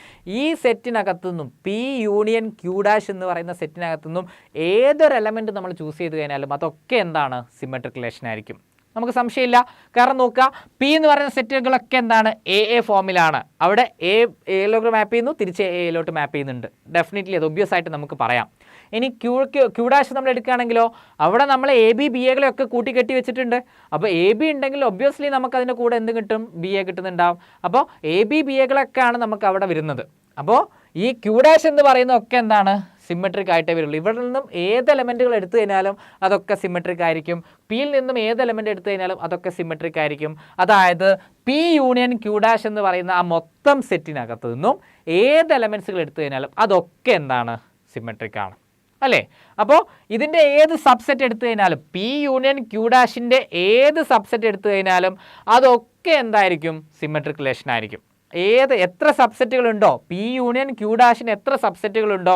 ഈ സെറ്റിനകത്തു നിന്നും P യൂണിയൻ Q ഡാഷ് എന്ന് പറയുന്ന സെറ്റിനകത്തു നിന്നും ഏതൊരു എലമെൻറ്റ് നമ്മൾ ചൂസ് ചെയ്ത് കഴിഞ്ഞാലും അതൊക്കെ എന്താണ്? സിമെട്രിക് റിലേഷൻ ആയിരിക്കും. നമുക്ക് സംശയമില്ല. കാരണം നോക്കുക, P എന്ന് പറയുന്ന സെറ്റുകളൊക്കെ എന്താണ്? AA ഫോമിലാണ്. അവിടെ എയിലോട്ട് മാപ്പ് ചെയ്യുന്നു, തിരിച്ച് എയിലോട്ട് മാപ്പ് ചെയ്യുന്നുണ്ട്. ഡെഫിനറ്റ്ലി അത് ഒബ്വിയസ് ആയിട്ട് നമുക്ക് പറയാം. ഇനി Q ഡാഷ് നമ്മൾ എടുക്കുകയാണെങ്കിലോ അവിടെ നമ്മൾ ABBAകളെയൊക്കെ കൂട്ടിക്കെട്ടി വെച്ചിട്ടുണ്ട്. അപ്പോൾ AB ഉണ്ടെങ്കിൽ ഒബ്വിയസ്ലി നമുക്ക് അതിൻ്റെ കൂടെ എന്ത് കിട്ടും? BA കിട്ടുന്നുണ്ടാവും. അപ്പോൾ ABBAകളൊക്കെയാണ് നമുക്ക് അവിടെ വരുന്നത്. അപ്പോൾ ഈ Q ഡാഷ് എന്ന് പറയുന്നതൊക്കെ എന്താണ്? സിമെട്രിക് ആയിട്ടേ വരുള്ളൂ. ഇവിടെ നിന്നും ഏത് എലമെൻറ്റുകൾ എടുത്തു കഴിഞ്ഞാലും അതൊക്കെ സിമെട്രിക് ആയിരിക്കും. Pയിൽ നിന്നും ഏത് എലമെൻറ്റ് എടുത്തു കഴിഞ്ഞാലും അതൊക്കെ സിമെട്രിക് ആയിരിക്കും. അതായത് P യൂണിയൻ Q ഡാഷ് എന്ന് പറയുന്ന ആ മൊത്തം സെറ്റിനകത്ത് നിന്നും ഏത് എലമെൻറ്റ്സുകൾ എടുത്തു കഴിഞ്ഞാലും അതൊക്കെ എന്താണ്? സിമെട്രിക് ആണ് അല്ലേ? അപ്പോൾ ഇതിൻ്റെ ഏത് സബ്സെറ്റ് എടുത്തു കഴിഞ്ഞാലും P യൂണിയൻ Q ഡാഷിൻ്റെ ഏത് സബ്സെറ്റ് എടുത്തു കഴിഞ്ഞാലും അതൊക്കെ എന്തായിരിക്കും? സിമെട്രിക് റിലേഷൻ ആയിരിക്കും. എത്ര സബ്സെറ്റുകളുണ്ടോ P യൂണിയൻ Q ഡാഷിന് എത്ര സബ്സെറ്റുകളുണ്ടോ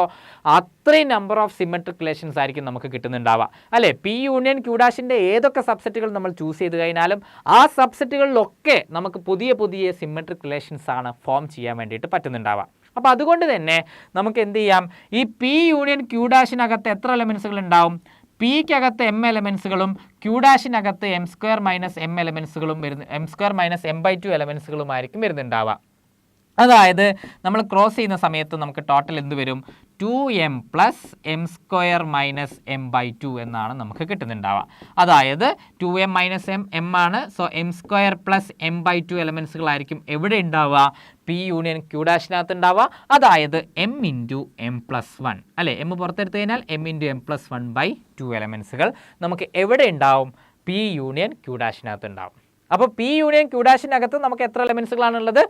അത്രയും നമ്പർ ഓഫ് സിമെട്രിക് റിലേഷൻസ് ആയിരിക്കും നമുക്ക് കിട്ടുന്നുണ്ടാവുക അല്ലേ? P യൂണിയൻ Q ഡാഷിൻ്റെ ഏതൊക്കെ സബ്സെറ്റുകൾ നമ്മൾ ചൂസ് ചെയ്ത് കഴിഞ്ഞാലും ആ സബ്സെറ്റുകളിലൊക്കെ നമുക്ക് പുതിയ പുതിയ സിമെട്രിക് റിലേഷൻസ് ആണ് ഫോം ചെയ്യാൻ വേണ്ടിയിട്ട് പറ്റുന്നുണ്ടാവുക. അപ്പോൾ അതുകൊണ്ട് തന്നെ നമുക്ക് എന്ത് ചെയ്യാം? ഈ P യൂണിയൻ Q ഡാഷിനകത്ത് എത്ര എലമെൻസുകൾ ഉണ്ടാവും? Pക്കകത്ത് m എലമെൻസുകളും Q ഡാഷിനകത്ത് m² - m എലമെൻസുകളും m² - m/2 എലമെൻസുകളുമായിരിക്കും വരുന്നുണ്ടാവുക. അതായത് നമ്മൾ ക്രോസ് ചെയ്യുന്ന സമയത്ത് നമുക്ക് ടോട്ടൽ എന്ത് വരും? 2m + m² - m/2 എന്നാണ് നമുക്ക് കിട്ടുന്നുണ്ടാവുക. അതായത് 2m - m ആണ്. സോ m² + m/2 എലമെൻസുകളായിരിക്കും എവിടെ ഉണ്ടാവുക? P യൂണിയൻ Q ഡാഷിനകത്ത് ഉണ്ടാവുക. അതായത് m × m+1 അല്ലേ? m പുറത്തെടുത്ത് കഴിഞ്ഞാൽ m × m+1/2 എലമെൻസുകൾ നമുക്ക് എവിടെ ഉണ്ടാവും? P യൂണിയൻ Q ഡാഷിനകത്ത് ഉണ്ടാവും. അപ്പോൾ P യൂണിയൻ Q ഡാഷിനകത്ത് നമുക്ക് എത്ര എലമെൻസുകളാണുള്ളത്?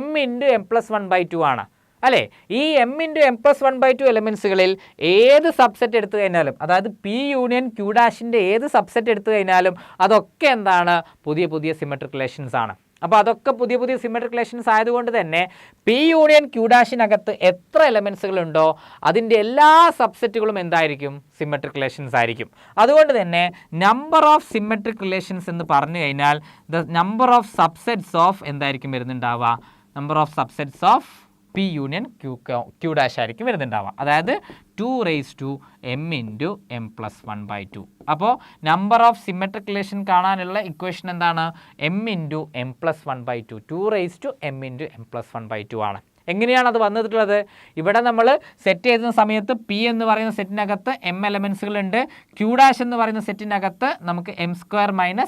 m × m+1/2 ആണ് അല്ലേ? ഈ m × m+1/2 എലമെൻസുകളിൽ ഏത് സബ്സെറ്റ് എടുത്തു കഴിഞ്ഞാലും, അതായത് P യൂണിയൻ Q ഡാഷിൻ്റെ ഏത് സബ്സെറ്റ് എടുത്തു കഴിഞ്ഞാലും അതൊക്കെ എന്താണ്? പുതിയ പുതിയ സിമെട്രിക് റിലേഷൻസ് ആണ്. അപ്പോൾ അതൊക്കെ പുതിയ പുതിയ സിമെട്രിക് റിലേഷൻസ് ആയതുകൊണ്ട് തന്നെ പി യൂണിയൻ ക്യൂ ഡാഷിനകത്ത് എത്ര എലമെൻസുകളുണ്ടോ അതിൻ്റെ എല്ലാ സബ്സെറ്റുകളും എന്തായിരിക്കും സിമെട്രിക് റിലേഷൻസ് ആയിരിക്കും. അതുകൊണ്ട് തന്നെ നമ്പർ ഓഫ് സിമെട്രിക് റിലേഷൻസ് എന്ന് പറഞ്ഞു കഴിഞ്ഞാൽ the number of subsets of എന്തായിരിക്കും വരുന്നുണ്ടാവുക, number of subsets of p union q dash ആയിരിക്കും വരുന്നുണ്ടാവുക. അതായത് 2m×m+1/2. അപ്പോൾ നമ്പർ ഓഫ് സിമെട്രിക് റിലേഷൻ കാണാനുള്ള ഇക്വേഷൻ എന്താണ്, m×m+1/2, 2m×m+1/2 ആണ്. എങ്ങനെയാണ് അത് വന്നിട്ടുള്ളത്? ഇവിടെ നമ്മൾ സെറ്റ് ചെയ്യുന്ന സമയത്ത് പി എന്ന് പറയുന്ന സെറ്റിനകത്ത് എം എലമെൻസുകളുണ്ട്, ക്യൂ ഡാഷ് എന്ന് പറയുന്ന സെറ്റിനകത്ത് നമുക്ക് m²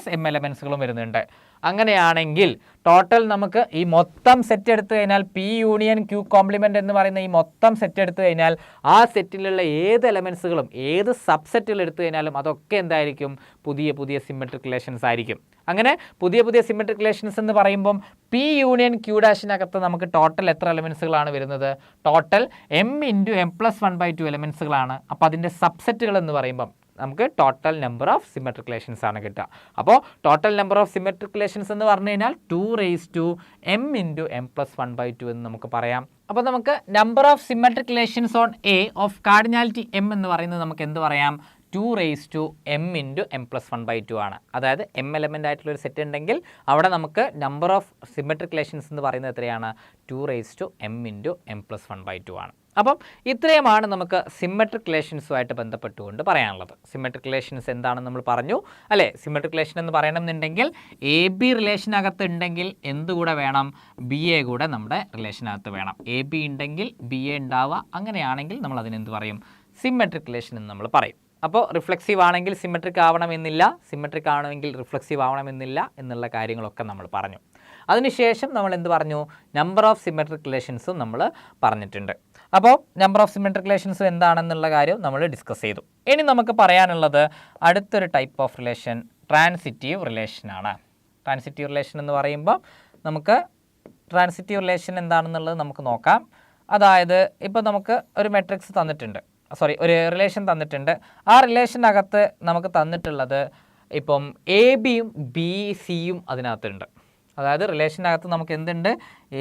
- m എലമെൻസുകളും വരുന്നുണ്ട്. അങ്ങനെയാണെങ്കിൽ ടോട്ടൽ നമുക്ക് ഈ മൊത്തം സെറ്റ് എടുത്തു കഴിഞ്ഞാൽ പി യൂണിയൻ ക്യൂ കോംപ്ലിമെൻ്റ് എന്ന് പറയുന്ന ഈ മൊത്തം സെറ്റ് എടുത്തു കഴിഞ്ഞാൽ ആ സെറ്റിലുള്ള ഏത് എലമെൻസുകളും ഏത് സബ്സെറ്റുകൾ എടുത്തു കഴിഞ്ഞാലും അതൊക്കെ എന്തായിരിക്കും, പുതിയ പുതിയ സിമെട്രിക് റിലേഷൻസ് ആയിരിക്കും. അങ്ങനെ പുതിയ പുതിയ സിമെട്രിക് റിലേഷൻസ് എന്ന് പറയുമ്പം പി യൂണിയൻ ക്യൂ ഡാഷിനകത്ത് നമുക്ക് ടോട്ടൽ എത്ര എലമെൻസുകളാണ് വരുന്നത്, ടോട്ടൽ m×m+1/2 എലമെൻസുകളാണ്. അപ്പോൾ അതിൻ്റെ സബ്സെറ്റുകൾ എന്ന് പറയുമ്പം നമുക്ക് total number of symmetric relations ആണ് കിട്ടുക. അപ്പോൾ total number of symmetric relations എന്ന് പറഞ്ഞു കഴിഞ്ഞാൽ 2m×m+1/2 എന്ന് നമുക്ക് പറയാം. അപ്പോൾ നമുക്ക് number of symmetric relations on A of cardinality m എന്ന് പറയുന്നത് നമുക്ക് എന്ത് പറയാം, 2m×m+1/2 ആണ്. അതായത് m എലമെൻ്റ് ആയിട്ടുള്ളൊരു സെറ്റ് ഉണ്ടെങ്കിൽ അവിടെ നമുക്ക് നമ്പർ ഓഫ് സിമെട്രിക് റിലേഷൻസ് എന്ന് പറയുന്നത് എത്രയാണ്, 2m×m+1/2 ആണ്. അപ്പം ഇത്രയുമാണ് നമുക്ക് സിമെട്രിക് റിലേഷൻസുമായിട്ട് ബന്ധപ്പെട്ടുകൊണ്ട് പറയാനുള്ളത്. സിമെട്രിക് റിലേഷൻസ് എന്താണെന്ന് നമ്മൾ പറഞ്ഞു അല്ലേ. സിമെട്രിക് റിലേഷൻ എന്ന് പറയണമെന്നുണ്ടെങ്കിൽ എ ബി റിലേഷനകത്ത് ഉണ്ടെങ്കിൽ എന്തുകൂടെ വേണം, ബി എ കൂടെ നമ്മുടെ റിലേഷനകത്ത് വേണം. എ ബി ഉണ്ടെങ്കിൽ ബി എ ഉണ്ടാവുക. അങ്ങനെയാണെങ്കിൽ നമ്മൾ അതിനെന്ത് പറയും, സിമെട്രിക് റിലേഷൻ എന്ന് നമ്മൾ പറയും. അപ്പോൾ റിഫ്ലെക്സീവ് ആണെങ്കിൽ സിമെട്രിക് ആവണമെന്നില്ല, സിമെട്രിക് ആവണമെങ്കിൽ റിഫ്ലെക്സീവ് ആവണമെന്നില്ല എന്നുള്ള കാര്യങ്ങളൊക്കെ നമ്മൾ പറഞ്ഞു. അതിനുശേഷം നമ്മൾ എന്ത് പറഞ്ഞു, നമ്പർ ഓഫ് സിമെട്രിക് റിലേഷൻസും നമ്മൾ പറഞ്ഞിട്ടുണ്ട്. അപ്പോൾ നമ്പർ ഓഫ് സിമെട്രിക് റിലേഷൻസും എന്താണെന്നുള്ള കാര്യം നമ്മൾ ഡിസ്കസ് ചെയ്തു. ഇനി നമുക്ക് പറയാനുള്ളത് അടുത്തൊരു ടൈപ്പ് ഓഫ് റിലേഷൻ ട്രാൻസിറ്റീവ് റിലേഷനാണ്. ട്രാൻസിറ്റീവ് റിലേഷൻ എന്ന് പറയുമ്പോൾ നമുക്ക് ട്രാൻസിറ്റീവ് റിലേഷൻ എന്താണെന്നുള്ളത് നമുക്ക് നോക്കാം. അതായത് ഇപ്പോൾ നമുക്ക് ഒരു മെട്രിക്സ് തന്നിട്ടുണ്ട്, ഒരു റിലേഷൻ തന്നിട്ടുണ്ട്. ആ റിലേഷനകത്ത് നമുക്ക് തന്നിട്ടുള്ളത് ഇപ്പം എ ബിയും ബി സിയും അതിനകത്തുണ്ട്. അതായത് റിലേഷനകത്ത് നമുക്ക് എന്തുണ്ട്,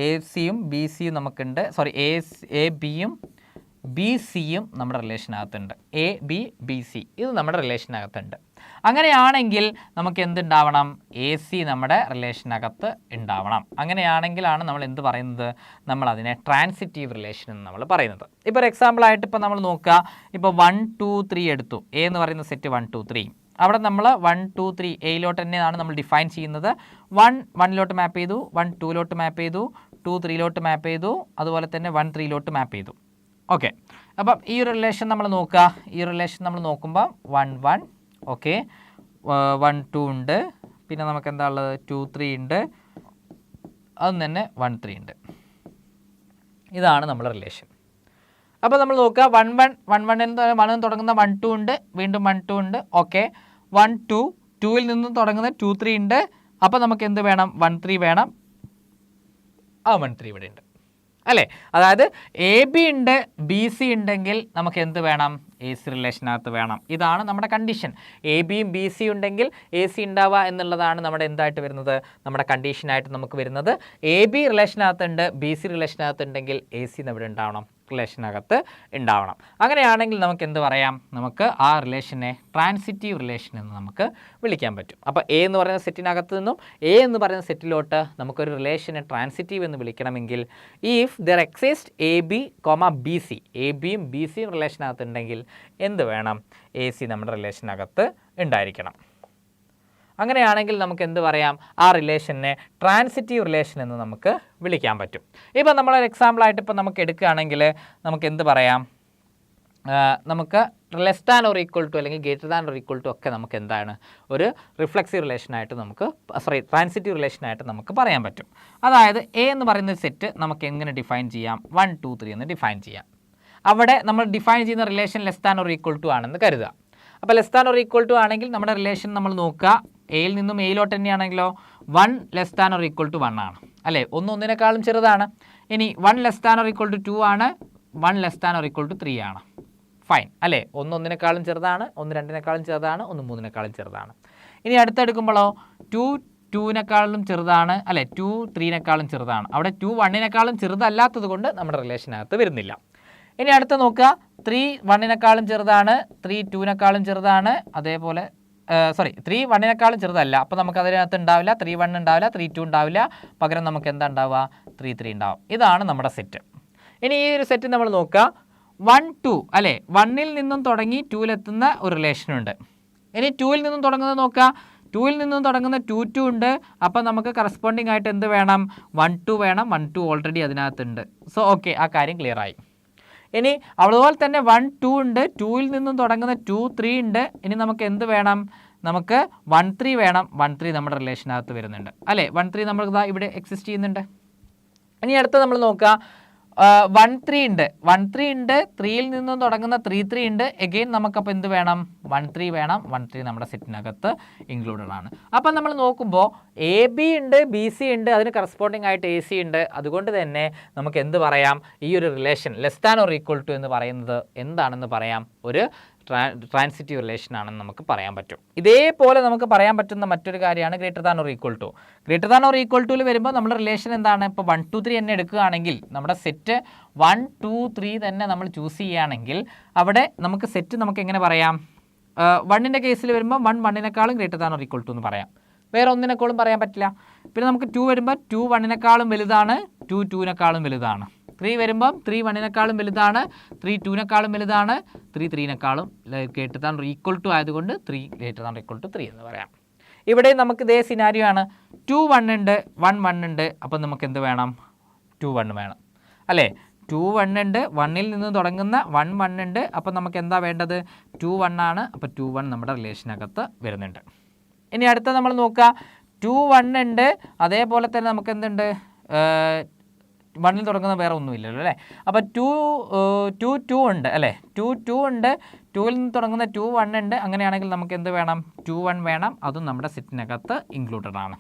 എ സിയും ബി സിയും നമുക്കുണ്ട്, എ ബിയും ബി സിയും നമ്മുടെ റിലേഷനകത്തുണ്ട്. എ ബി ബി സി ഇത് നമ്മുടെ റിലേഷനകത്തുണ്ട്. അങ്ങനെയാണെങ്കിൽ നമുക്ക് എന്തുണ്ടാവണം, എ സി നമ്മുടെ റിലേഷനകത്ത് ഉണ്ടാവണം. അങ്ങനെയാണെങ്കിലാണ് നമ്മൾ എന്ത് പറയുന്നത്, നമ്മൾ അതിനെ ട്രാൻസിറ്റീവ് റിലേഷൻ എന്ന് നമ്മൾ പറയുന്നത്. ഇപ്പോൾ ഒരു എക്സാമ്പിളായിട്ട് ഇപ്പോൾ നമ്മൾ നോക്കുക, ഇപ്പോൾ 1 2 3 എടുത്തു. എ എന്ന് പറയുന്ന സെറ്റ് 1 2 3. അവിടെ നമ്മൾ 1 2 3 എയിലോട്ട് തന്നെയാണ് നമ്മൾ ഡിഫൈൻ ചെയ്യുന്നത്. 1 1ലോട്ട് മാപ്പ് ചെയ്തു, 1 2ലോട്ട് മാപ്പ് ചെയ്തു, 2 3ലോട്ട് മാപ്പ് ചെയ്തു, അതുപോലെ തന്നെ 1 3ലോട്ട് മാപ്പ് ചെയ്തു. ഓക്കെ, അപ്പം ഈ ഒരു റിലേഷൻ നമ്മൾ നോക്കുക. ഈ റിലേഷൻ നമ്മൾ നോക്കുമ്പോൾ 1 1 ഓക്കെ, 1 2 ഉണ്ട്, പിന്നെ നമുക്ക് എന്താ ഉള്ളത് 2 3 ഉണ്ട്, അതും തന്നെ 1 3 ഉണ്ട്. ഇതാണ് നമ്മുടെ റിലേഷൻ. അപ്പോൾ നമ്മൾ നോക്കുക 1 1 1 1 എന്ന് തുടങ്ങുന്ന 1 2 ഉണ്ട്, വീണ്ടും 1 2 ഉണ്ട്. ഓക്കെ, 1 2 2ൽ നിന്നും തുടങ്ങുന്ന 2 3 ഉണ്ട്. അപ്പോൾ നമുക്ക് എന്ത് വേണം, 1 3 വേണം. ആ 1 3 ഇവിടെ ഉണ്ട് അല്ലേ. അതായത് എ ബി ഉണ്ട്, ബി സി ഉണ്ടെങ്കിൽ നമുക്ക് എന്ത് വേണം, എ സി റിലേഷനകത്ത് വേണം. ഇതാണ് നമ്മുടെ കണ്ടീഷൻ. എ ബിയും ബി സി ഉണ്ടെങ്കിൽ എ സി ഉണ്ടാവുക എന്നുള്ളതാണ് നമ്മുടെ എന്തായിട്ട് വരുന്നത്, നമ്മുടെ കണ്ടീഷനായിട്ട് നമുക്ക് വരുന്നത്. എ ബി റിലേഷനകത്തുണ്ട്, ബി സി റിലേഷനകത്ത് ഉണ്ടെങ്കിൽ എ സി ഇവിടെ ഉണ്ടാവണം, റിലേഷനകത്ത് ഉണ്ടാവണം. അങ്ങനെയാണെങ്കിൽ നമുക്ക് എന്ത് പറയാം, നമുക്ക് ആ റിലേഷനെ ട്രാൻസിറ്റീവ് റിലേഷൻ എന്ന് നമുക്ക് വിളിക്കാൻ പറ്റും. അപ്പോൾ എ എന്ന് പറയുന്ന സെറ്റിനകത്ത് നിന്നും എ എന്ന് പറയുന്ന സെറ്റിലോട്ട് നമുക്കൊരു റിലേഷനെ ട്രാൻസിറ്റീവ് എന്ന് വിളിക്കണമെങ്കിൽ if there exist a b b c, a ബിയും ബി സിയും റിലേഷനകത്ത് ഉണ്ടെങ്കിൽ എന്ത് വേണം, എ സി നമ്മുടെ റിലേഷനകത്ത് ഉണ്ടായിരിക്കണം. അങ്ങനെയാണെങ്കിൽ നമുക്ക് എന്ത് പറയാം, ആ റിലേഷനെ ട്രാൻസിറ്റീവ് റിലേഷൻ എന്ന് നമുക്ക് വിളിക്കാൻ പറ്റും. ഇപ്പോൾ നമ്മളൊരു എക്സാമ്പിളായിട്ട് ഇപ്പോൾ നമുക്ക് എടുക്കുകയാണെങ്കിൽ നമുക്ക് എന്ത് പറയാം, നമുക്ക് less than or equal to അല്ലെങ്കിൽ greater than or equal to ഒക്കെ നമുക്ക് എന്താണ് ഒരു റിഫ്ലെക്സീവ് റിലേഷനായിട്ട് നമുക്ക് ട്രാൻസിറ്റീവ് റിലേഷനായിട്ട് നമുക്ക് പറയാൻ പറ്റും. അതായത് എ എന്ന് പറയുന്ന സെറ്റ് നമുക്ക് എങ്ങനെ ഡിഫൈൻ ചെയ്യാം, 1 2 3 എന്ന് ഡിഫൈൻ ചെയ്യാം. അവിടെ നമ്മൾ ഡിഫൈൻ ചെയ്യുന്ന relation less than or equal to ആണെന്ന് കരുതുക. അപ്പോൾ less than or equal to ആണെങ്കിൽ നമ്മുടെ റിലേഷൻ നമ്മൾ നോക്കുക, എയിൽ നിന്നും എയിലോട്ട് തന്നെയാണെങ്കിലോ 1 less than or equal to 1 ആണ് അല്ലേ, ഒന്നിനേക്കാളും ചെറുതാണ്. ഇനി 1 less than or equal to 2 ആണ്, 1 less than or equal to 3 ആണ്. ഫൈൻ അല്ലേ, ഒന്നിനേക്കാളും ചെറുതാണ്, 1 2നേക്കാളും ചെറുതാണ്, 1 3നേക്കാളും ചെറുതാണ്. ഇനി അടുത്തെടുക്കുമ്പോഴോ 2 2-നേക്കാളും ചെറുതാണ്, അല്ലെ 2 3-നേക്കാളും ചെറുതാണ്. അവിടെ 2 1-നേക്കാളും ചെറുതല്ലാത്തത് കൊണ്ട് നമ്മുടെ റിലേഷനകത്ത് വരുന്നില്ല. ഇനി അടുത്ത നോക്കുക, 3 1-നേക്കാളും ചെറുതാണ്, 3 2-നേക്കാളും ചെറുതാണ്, അതേപോലെ 3 1-നേക്കാളും ചെറുതല്ല, അപ്പോൾ നമുക്ക് അതിനകത്ത് ഉണ്ടാവില്ല 3 1 ഉണ്ടാവില്ല, 3 2 ഉണ്ടാവില്ല, പകരം നമുക്ക് എന്താ ഉണ്ടാവുക 3 3 ഉണ്ടാവും. ഇതാണ് നമ്മുടെ സെറ്റ്. ഇനി ഈ ഒരു സെറ്റ് നമ്മൾ നോക്കുക, 1 2 അല്ലേ, 1-ൽ നിന്നും തുടങ്ങി 2-ലെത്തുന്ന ഒരു റിലേഷനുണ്ട്. ഇനി 2-ൽ നിന്നും തുടങ്ങുന്നത് നോക്കുക, 2-ൽ നിന്നും തുടങ്ങുന്ന 2 2 ഉണ്ട്, അപ്പോൾ നമുക്ക് കറസ്പോണ്ടിങ് ആയിട്ട് എന്ത് വേണം 1 2 വേണം. 1 2 ഓൾറെഡി അതിനകത്തുണ്ട്. സോ ഓക്കെ, ആ കാര്യം ക്ലിയർ ആയി. ഇനി അതുപോലെ തന്നെ 1 2 ഉണ്ട്, 2-ൽ നിന്നും തുടങ്ങുന്ന 2 3 ഉണ്ട്. ഇനി നമുക്ക് എന്ത് വേണം, നമുക്ക് 1 3 വേണം. 1 3 നമ്മുടെ റിലേഷനകത്ത് വരുന്നുണ്ട് അല്ലേ, 1 3 നമ്മൾ ഇവിടെ എക്സിസ്റ്റ് ചെയ്യുന്നുണ്ട്. ഇനി അടുത്ത് നമ്മൾ നോക്കുക, 1 3 ഉണ്ട്, 1 3 ഉണ്ട്, 3-ൽ നിന്നും തുടങ്ങുന്ന 3 3 ഉണ്ട്. എഗെയിൻ നമുക്കപ്പോൾ എന്ത് വേണം 1 3 വേണം. 1 3 നമ്മുടെ സെറ്റിനകത്ത് ഇൻക്ലൂഡഡ് ആണ്. അപ്പം നമ്മൾ നോക്കുമ്പോൾ എ ബി ഉണ്ട്, ബി സി ഉണ്ട്, അതിന് കറസ്പോണ്ടിങ് ആയിട്ട് എ സി ഉണ്ട്. അതുകൊണ്ട് തന്നെ നമുക്ക് എന്ത് പറയാം, ഈ ഒരു relation less than or equal to എന്ന് പറയുന്നത് എന്താണെന്ന് പറയാം, ഒരു ട്രാൻസിറ്റീവ് റിലേഷൻ ആണെന്ന് നമുക്ക് പറയാൻ പറ്റും. ഇതേപോലെ നമുക്ക് പറയാൻ പറ്റുന്ന മറ്റൊരു കാര്യമാണ് greater than or equal to. Greater than or equal ടുവിൽ വരുമ്പോൾ നമ്മുടെ റിലേഷൻ എന്താണ്, ഇപ്പോൾ 1 2 3 തന്നെ എടുക്കുകയാണെങ്കിൽ നമ്മുടെ സെറ്റ് 1 2 3 തന്നെ നമ്മൾ ചൂസ് ചെയ്യുകയാണെങ്കിൽ അവിടെ നമുക്ക് സെറ്റ് നമുക്ക് എങ്ങനെ പറയാം, 1-ൻ്റെ കേസിൽ വരുമ്പോൾ 1 1-നേക്കാളും greater than or equal to എന്ന് പറയാം. വേറെ ഒന്നിനേക്കാളും പറയാൻ പറ്റില്ല. പിന്നെ നമുക്ക് 2 വരുമ്പോൾ 2 1-നേക്കാളും വലുതാണ്, 2 2-നേക്കാളും വലുതാണ്. 3 വരുമ്പം 3 1-നേക്കാളും വലുതാണ്, 3 2-നേക്കാളും വലുതാണ്, 3 3-നേക്കാളും ഗ്രേറ്റർ ദാൻ ഈക്വൽ ടു ആയതുകൊണ്ട് 3 ഗ്രേറ്റർ ദാൻ ഈക്വൽ ടു 3 എന്ന് പറയാം. ഇവിടെ നമുക്ക് ഇതേ സിനാരിയോ ആണ്, 2 1 ഉണ്ട്, 1 1 ഉണ്ട്, അപ്പം നമുക്ക് എന്ത് വേണം 2 1 വേണം അല്ലേ. 2 1 ഉണ്ട്, 1-ൽ നിന്ന് തുടങ്ങുന്ന 1 1 ഉണ്ട്, അപ്പം നമുക്ക് എന്താ വേണ്ടത് 2 1 ആണ്. അപ്പോൾ 2 1 നമ്മുടെ റിലേഷനകത്ത് വരുന്നുണ്ട്. ഇനി അടുത്ത നമ്മൾ നോക്കുക, 2 1 ഉണ്ട്, അതേപോലെ തന്നെ നമുക്ക് എന്തുണ്ട് 1-ൽ തുടങ്ങുന്ന വേറെ ഒന്നുമില്ലല്ലോ അല്ലേ. അപ്പോൾ 2 2 ഉണ്ട് അല്ലേ, 2 2 ഉണ്ട്, 2-ൽ നിന്ന് തുടങ്ങുന്ന 2 1 ഉണ്ട്. അങ്ങനെയാണെങ്കിൽ നമുക്ക് എന്ത് വേണം 2 1 വേണം. അതും നമ്മുടെ സെറ്റിനകത്ത് ഇൻക്ലൂഡഡ് ആണ്,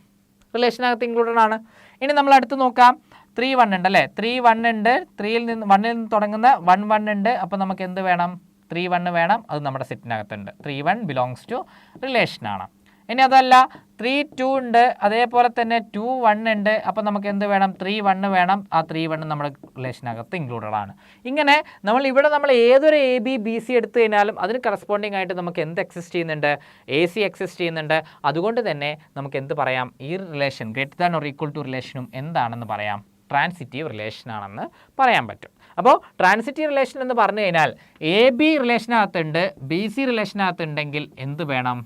റിലേഷനകത്ത് ഇൻക്ലൂഡഡ് ആണ്. ഇനി നമ്മൾ അടുത്ത് നോക്കാം, 3 1 ഉണ്ട് അല്ലേ, 3 1 ഉണ്ട്, 1-ൽ നിന്ന് തുടങ്ങുന്ന 1 1 ഉണ്ട്. അപ്പോൾ നമുക്ക് എന്ത് വേണം 3 1 വേണം. അത് നമ്മുടെ സെറ്റിനകത്തുണ്ട്. 3 1 ബിലോങ്സ് ടു റിലേഷനാണ്. ഇനി അതല്ല 3 2 ഉണ്ട്, അതേപോലെ തന്നെ 2 1 ഉണ്ട്, അപ്പോൾ നമുക്ക് എന്ത് വേണം 3 1 വേണം. ആ 3 1 നമ്മുടെ റിലേഷനകത്ത് ഇൻക്ലൂഡഡ് ആണ്. ഇങ്ങനെ നമ്മൾ ഏതൊരു എ ബി ബി സി എടുത്തു കഴിഞ്ഞാലും അതിന് കറസ്പോണ്ടിങ് ആയിട്ട് നമുക്ക് എന്ത് എക്സിസ്റ്റ് ചെയ്യുന്നുണ്ട്, എ സി എക്സിസ്റ്റ് ചെയ്യുന്നുണ്ട്. അതുകൊണ്ട് തന്നെ നമുക്ക് എന്ത് പറയാം, ഈ relation greater than or equal to റിലേഷനും എന്താണെന്ന് പറയാം, ട്രാൻസിറ്റീവ് റിലേഷൻ ആണെന്ന് പറയാൻ പറ്റും. അപ്പോൾ ട്രാൻസിറ്റീവ് റിലേഷൻ എന്ന് പറഞ്ഞു കഴിഞ്ഞാൽ എ ബി റിലേഷനകത്തുണ്ട്, ബി സി റിലേഷനകത്തുണ്ടെങ്കിൽ എന്ത് വേണം,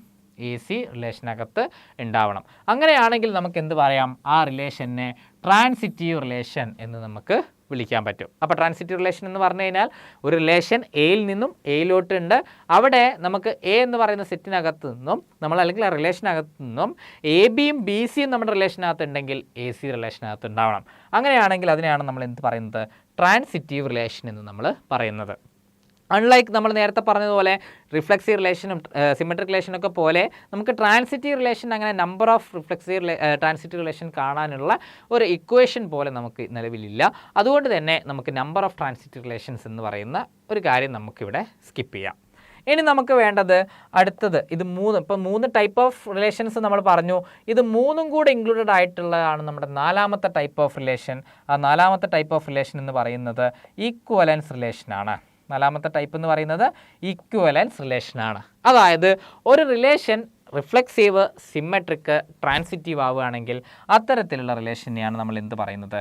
എ സി റിലേഷനകത്ത് ഉണ്ടാവണം. അങ്ങനെയാണെങ്കിൽ നമുക്ക് എന്ത് പറയാം, ആ റിലേഷനെ ട്രാൻസിറ്റീവ് റിലേഷൻ എന്ന് നമുക്ക് വിളിക്കാൻ പറ്റും. അപ്പോൾ ട്രാൻസിറ്റീവ് റിലേഷൻ എന്ന് പറഞ്ഞു കഴിഞ്ഞാൽ ഒരു റിലേഷൻ എയിൽ നിന്നും എയിലോട്ട് ഉണ്ട്. അവിടെ നമുക്ക് എ എന്ന് പറയുന്ന സെറ്റിനകത്ത് നിന്നും അല്ലെങ്കിൽ ആ റിലേഷനകത്ത് നിന്നും എ ബിയും ബി സിയും നമ്മുടെ റിലേഷനകത്ത് ഉണ്ടെങ്കിൽ എ സി റിലേഷനകത്ത് ഉണ്ടാവണം. അങ്ങനെയാണെങ്കിൽ അതിനെയാണ് നമ്മൾ എന്ത് പറയുന്നത്, ട്രാൻസിറ്റീവ് റിലേഷൻ എന്ന് നമ്മൾ പറയുന്നത്. അൺലൈക്ക് നമ്മൾ നേരത്തെ പറഞ്ഞതുപോലെ റിഫ്ലെക്സീവ് റിലേഷനും സിമെട്രിക് റിലേഷനൊക്കെ പോലെ നമുക്ക് ട്രാൻസിറ്റീവ് റിലേഷൻ അങ്ങനെ നമ്പർ ഓഫ് ട്രാൻസിറ്റീവ് റിലേഷൻ കാണാനുള്ള ഒരു ഇക്വേഷൻ പോലെ നമുക്ക് നിലവിലില്ല. അതുകൊണ്ട് തന്നെ നമുക്ക് നമ്പർ ഓഫ് ട്രാൻസിറ്റീവ് റിലേഷൻസ് എന്ന് പറയുന്ന ഒരു കാര്യം നമുക്കിവിടെ സ്കിപ്പ് ചെയ്യാം. ഇനി നമുക്ക് വേണ്ടത് അടുത്തത് ഇത് 3. ഇപ്പോൾ 3 ടൈപ്പ് ഓഫ് റിലേഷൻസ് നമ്മൾ പറഞ്ഞു. ഇത് 3ഉം കൂടെ ഇൻക്ലൂഡഡ് ആയിട്ടുള്ളതാണ് നമ്മുടെ 4ാമത്തെ ടൈപ്പ് ഓഫ് റിലേഷൻ. ആ 4ാമത്തെ ടൈപ്പ് ഓഫ് റിലേഷൻ എന്ന് പറയുന്നത് ഈക്വലൻസ് റിലേഷനാണ്. 4ാമത്തെ ടൈപ്പ് എന്ന് പറയുന്നത് ഈക്വലൻസ് റിലേഷനാണ്. അതായത് ഒരു റിലേഷൻ റിഫ്ലെക്സീവ്, സിമെട്രിക്, ട്രാൻസിറ്റീവ് ആവുകയാണെങ്കിൽ അത്തരത്തിലുള്ള റിലേഷനെയാണ് നമ്മൾ എന്ത് പറയുന്നത്,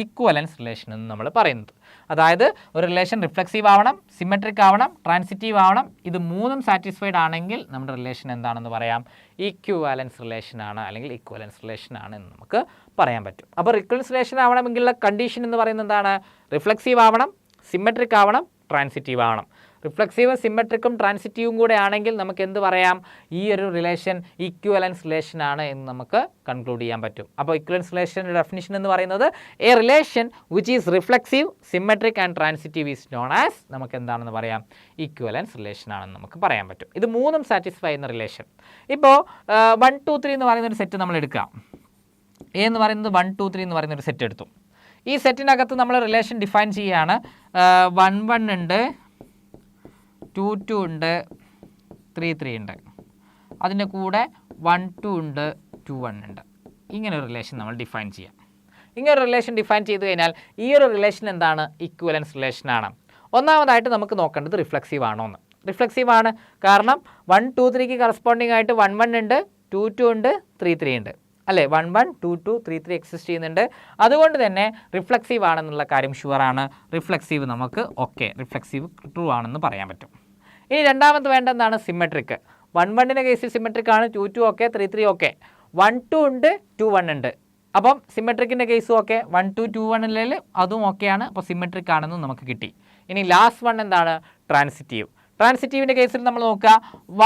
ഈക്വലൻസ് റിലേഷൻ എന്ന് നമ്മൾ പറയുന്നത്. അതായത് ഒരു റിലേഷൻ റിഫ്ലെക്സീവ് ആവണം, സിമെട്രിക് ആവണം, ട്രാൻസിറ്റീവ് ആവണം. ഇത് 3ഉം സാറ്റിസ്ഫൈഡ് ആണെങ്കിൽ നമ്മുടെ റിലേഷൻ എന്താണെന്ന് പറയാം, ഈക്വലൻസ് റിലേഷനാണ് അല്ലെങ്കിൽ ഈക്വലൻസ് റിലേഷനാണ് എന്ന് നമുക്ക് പറയാൻ പറ്റും. അപ്പോൾ ഈക്വലൻസ് റിലേഷൻ ആവണമെങ്കിലുള്ള കണ്ടീഷൻ എന്ന് പറയുന്നത് എന്താണ്, റിഫ്ലെക്സീവ് ആവണം, സിമെട്രിക് ആവണം, ട്രാൻസിറ്റീവ് ആവണം. റിഫ്ലെക്സീവ്, സിമെട്രിക്കും ട്രാൻസിറ്റീവും കൂടെ ആണെങ്കിൽ നമുക്ക് എന്ത് പറയാം, ഈ ഒരു റിലേഷൻ ഈക്വലൻസ് റിലേഷൻ ആണ് എന്ന് നമുക്ക് കൺക്ലൂഡ് ചെയ്യാൻ പറ്റും. അപ്പോൾ ഈക്വലൻസ് റിലേഷൻ്റെ ഡെഫിനിഷൻ എന്ന് പറയുന്നത് A relation which is reflexive, symmetric and transitive is known as നമുക്ക് എന്താണെന്ന് പറയാം, ഈക്വലൻസ് റിലേഷൻ ആണെന്ന് നമുക്ക് പറയാൻ പറ്റും. ഇത് 3ഉം സാറ്റിസ്ഫൈ ചെയ്യുന്ന റിലേഷൻ. ഇപ്പോൾ 1 2 3 എന്ന് പറയുന്നൊരു സെറ്റ് നമ്മൾ എടുക്കാം. എ എന്ന് പറയുന്നത് 1 2 3 എന്ന് പറയുന്നൊരു സെറ്റ് എടുത്തു. ഈ സെറ്റിനകത്ത് നമ്മൾ റിലേഷൻ ഡിഫൈൻ ചെയ്യുകയാണ്. 1 1 ഉണ്ട്, 2 2 ഉണ്ട്, 3 3 ഉണ്ട്. അതിൻ്റെ കൂടെ 1 2 ഉണ്ട്, 2 1 ഉണ്ട്. ഇങ്ങനെ ഒരു റിലേഷൻ നമ്മൾ ഡിഫൈൻ ചെയ്യാം. ഇങ്ങനെ ഒരു റിലേഷൻ ഡിഫൈൻ ചെയ്ത് കഴിഞ്ഞാൽ ഈ ഒരു റിലേഷൻ എന്താണ്? ഇക്വലൻസ് റിലേഷനാണ്. ഒന്നാമതായിട്ട് നമുക്ക് നോക്കേണ്ടത് റിഫ്ലെക്സീവ് ആണോ എന്ന്. റിഫ്ലെക്സീവ് ആണ്, കാരണം 1 2 3ക്ക് കറസ്പോണ്ടിങ് ആയിട്ട് 1 1 ഉണ്ട്, 2 2 ഉണ്ട്, 3 3 ഉണ്ട് അല്ലേ? 1 1 2 2 3 3 എക്സിസ്റ്റ് ചെയ്യുന്നുണ്ട്. അതുകൊണ്ട് തന്നെ റിഫ്ലെക്സീവ് ആണെന്നുള്ള കാര്യം ഷുവറാണ്. റിഫ്ലെക്സീവ് നമുക്ക് ഓക്കെ, റിഫ്ലെക്സീവ് ട്രൂ ആണെന്ന് പറയാൻ പറ്റും. ഇനി രണ്ടാമത് വേണ്ട എന്താണ്? സിമെട്രിക്. 1 1ൻ്റെ കേസിൽ സിമെട്രിക് ആണ്, 2 2 ഓക്കെ, 3 3 ഓക്കെ. 1 2 ഉണ്ട്, 2 1 ഉണ്ട്. അപ്പം സിമെട്രിക്കിൻ്റെ കേസും ഓക്കെ, 1 2 2 1 അതും ഓക്കെയാണ്. അപ്പോൾ സിമെട്രിക് ആണെന്ന് നമുക്ക് കിട്ടി. ഇനി ലാസ്റ്റ് വൺ എന്താണ്? ട്രാൻസിറ്റീവ്. ട്രാൻസിറ്റീവിൻ്റെ കേസിൽ നമ്മൾ നോക്കുക,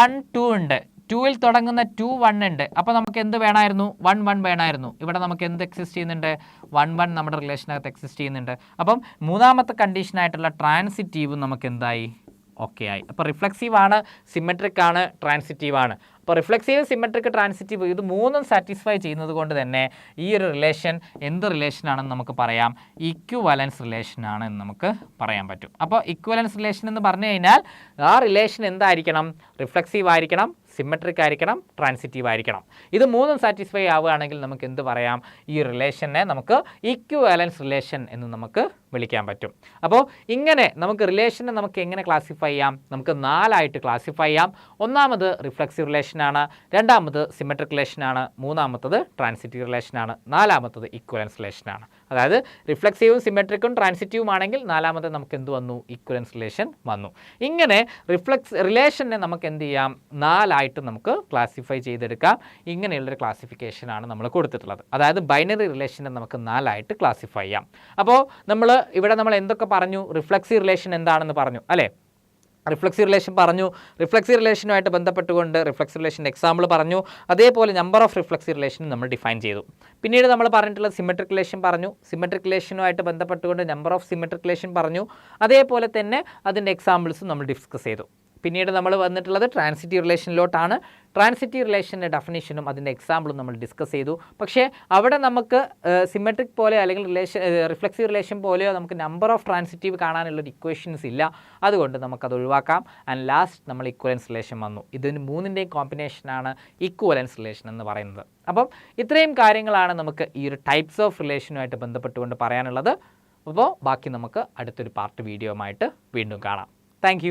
1 2 ഉണ്ട്, 2ൽ തുടങ്ങുന്ന 2 1 ഉണ്ട്. അപ്പോൾ നമുക്ക് എന്ത് വേണമായിരുന്നു? 1 1 വേണമായിരുന്നു. ഇവിടെ നമുക്ക് എന്ത് എക്സിസ്റ്റ് ചെയ്യുന്നുണ്ട്? 1 1 നമ്മുടെ റിലേഷനകത്ത് എക്സിസ്റ്റ് ചെയ്യുന്നുണ്ട്. അപ്പം മൂന്നാമത്തെ കണ്ടീഷനായിട്ടുള്ള ട്രാൻസിറ്റീവ് നമുക്ക് എന്തായി? ഓക്കെ ആയി. അപ്പോൾ റിഫ്ലെക്സീവ് ആണ്, സിമെട്രിക് ആണ്, ട്രാൻസിറ്റീവ് ആണ്. അപ്പോൾ റിഫ്ലെക്സീവ്, സിമെട്രിക്, ട്രാൻസിറ്റീവ് ഇത് മൂന്നും സാറ്റിസ്ഫൈ ചെയ്യുന്നത് കൊണ്ട് തന്നെ ഈ ഒരു റിലേഷൻ എന്ത് റിലേഷനാണെന്ന് നമുക്ക് പറയാം? ഇക്വിവലൻസ് റിലേഷനാണ് എന്ന് നമുക്ക് പറയാൻ പറ്റും. അപ്പോൾ ഇക്വിവലൻസ് റിലേഷൻ എന്ന് പറഞ്ഞു കഴിഞ്ഞാൽ ആ റിലേഷൻ എന്തായിരിക്കണം? റിഫ്ലെക്സീവ് ആയിരിക്കണം, സിമെട്രിക് ആയിരിക്കണം, ട്രാൻസിറ്റീവ് ആയിരിക്കണം. ഇത് മൂന്നും സാറ്റിസ്ഫൈ ആവുകയാണെങ്കിൽ നമുക്ക് എന്ത് പറയാം? ഈ റിലേഷനെ നമുക്ക് ഇക്വിവലൻസ് റിലേഷൻ എന്ന് നമുക്ക് വിളിക്കാൻ പറ്റും. അപ്പോൾ ഇങ്ങനെ നമുക്ക് റിലേഷനെ നമുക്ക് എങ്ങനെ ക്ലാസിഫൈ ചെയ്യാം? നമുക്ക് 4ആയിട്ട് ക്ലാസിഫൈ ചെയ്യാം. ഒന്നാമത് റിഫ്ലെക്സീവ് റിലേഷനാണ്, രണ്ടാമത് സിമെട്രിക് റിലേഷനാണ്, മൂന്നാമത്തത് ട്രാൻസിറ്റീവ് റിലേഷനാണ്, നാലാമത്തത് ഇക്വലൻസ് റിലേഷനാണ്. അതായത് റിഫ്ലെക്സീവും സിമെട്രിക്കും ട്രാൻസിറ്റീവും ആണെങ്കിൽ നാലാമത് നമുക്ക് എന്ത് വന്നു? ഇക്വലൻസ് റിലേഷൻ വന്നു. ഇങ്ങനെ റിലേഷനെ നമുക്ക് എന്ത് ചെയ്യാം? 4ആയിട്ട് നമുക്ക് ക്ലാസിഫൈ ചെയ്തെടുക്കാം. ഇങ്ങനെയുള്ളൊരു ക്ലാസിഫിക്കേഷനാണ് നമ്മൾ കൊടുത്തിട്ടുള്ളത്. അതായത് ബൈനറി റിലേഷനെ നമുക്ക് 4ആയിട്ട് ക്ലാസിഫൈ ചെയ്യാം. അപ്പോൾ ഇവിടെ നമ്മൾ എന്തൊക്കെ പറഞ്ഞു? റിഫ്ലെക്സീവ് റിലേഷൻ എന്താണെന്ന് പറഞ്ഞു അല്ലേ? റിഫ്ലെക്സീവ് റിലേഷൻ പറഞ്ഞു. റിഫ്ലെക്സീവ് റിലേഷനുമായിട്ട് ബന്ധപ്പെട്ടുകൊണ്ട് റിഫ്ലെക്സീവ് റിലേഷൻ്റെ എക്സാമ്പിൾ പറഞ്ഞു. അതേപോലെ നമ്പർ ഓഫ് റിഫ്ലെക്സീവ് റിലേഷൻ നമ്മൾ ഡിഫൈൻ ചെയ്തു. പിന്നീട് നമ്മൾ പറഞ്ഞിട്ടുള്ള സിമെട്രിക് റിലേഷൻ പറഞ്ഞു. സിമെട്രിക് റിലേഷനുമായിട്ട് ബന്ധപ്പെട്ടുകൊണ്ട് നമ്പർ ഓഫ് സിമെട്രിക് റിലേഷൻ പറഞ്ഞു. അതേപോലെ തന്നെ അതിൻ്റെ എക്സാമ്പിൾസും നമ്മൾ ഡിസ്കസ് ചെയ്തു. പിന്നീട് നമ്മൾ വന്നിട്ടുള്ളത് ട്രാൻസിറ്റീവ് റിലേഷനിലോട്ടാണ്. ട്രാൻസിറ്റീവ് റിലേഷൻ്റെ ഡെഫിനിഷനും അതിൻ്റെ എക്സാമ്പിളും നമ്മൾ ഡിസ്കസ് ചെയ്തു. പക്ഷേ അവിടെ നമുക്ക് സിമെട്രിക് പോലെ അല്ലെങ്കിൽ റിഫ്ലെക്സീവ് റിലേഷൻ പോലെയോ നമുക്ക് നമ്പർ ഓഫ് ട്രാൻസിറ്റീവ് കാണാനുള്ളൊരു ഇക്വേഷൻസ് ഇല്ല. അതുകൊണ്ട് നമുക്കത് ഒഴിവാക്കാം. ആൻഡ് ലാസ്റ്റ് നമ്മൾ ഇക്വലൻസ് റിലേഷൻ വന്നു. ഇതിന് മൂന്നിൻ്റെയും കോമ്പിനേഷനാണ് ഇക്വലൻസ് റിലേഷൻ എന്ന് പറയുന്നത്. അപ്പം ഇത്രയും കാര്യങ്ങളാണ് നമുക്ക് ഈ ഒരു ടൈപ്സ് ഓഫ് റിലേഷനുമായിട്ട് ബന്ധപ്പെട്ടുകൊണ്ട് പറയാനുള്ളത്. അപ്പോൾ ബാക്കി നമുക്ക് അടുത്തൊരു പാർട്ട് വീഡിയോയുമായിട്ട് വീണ്ടും കാണാം. താങ്ക്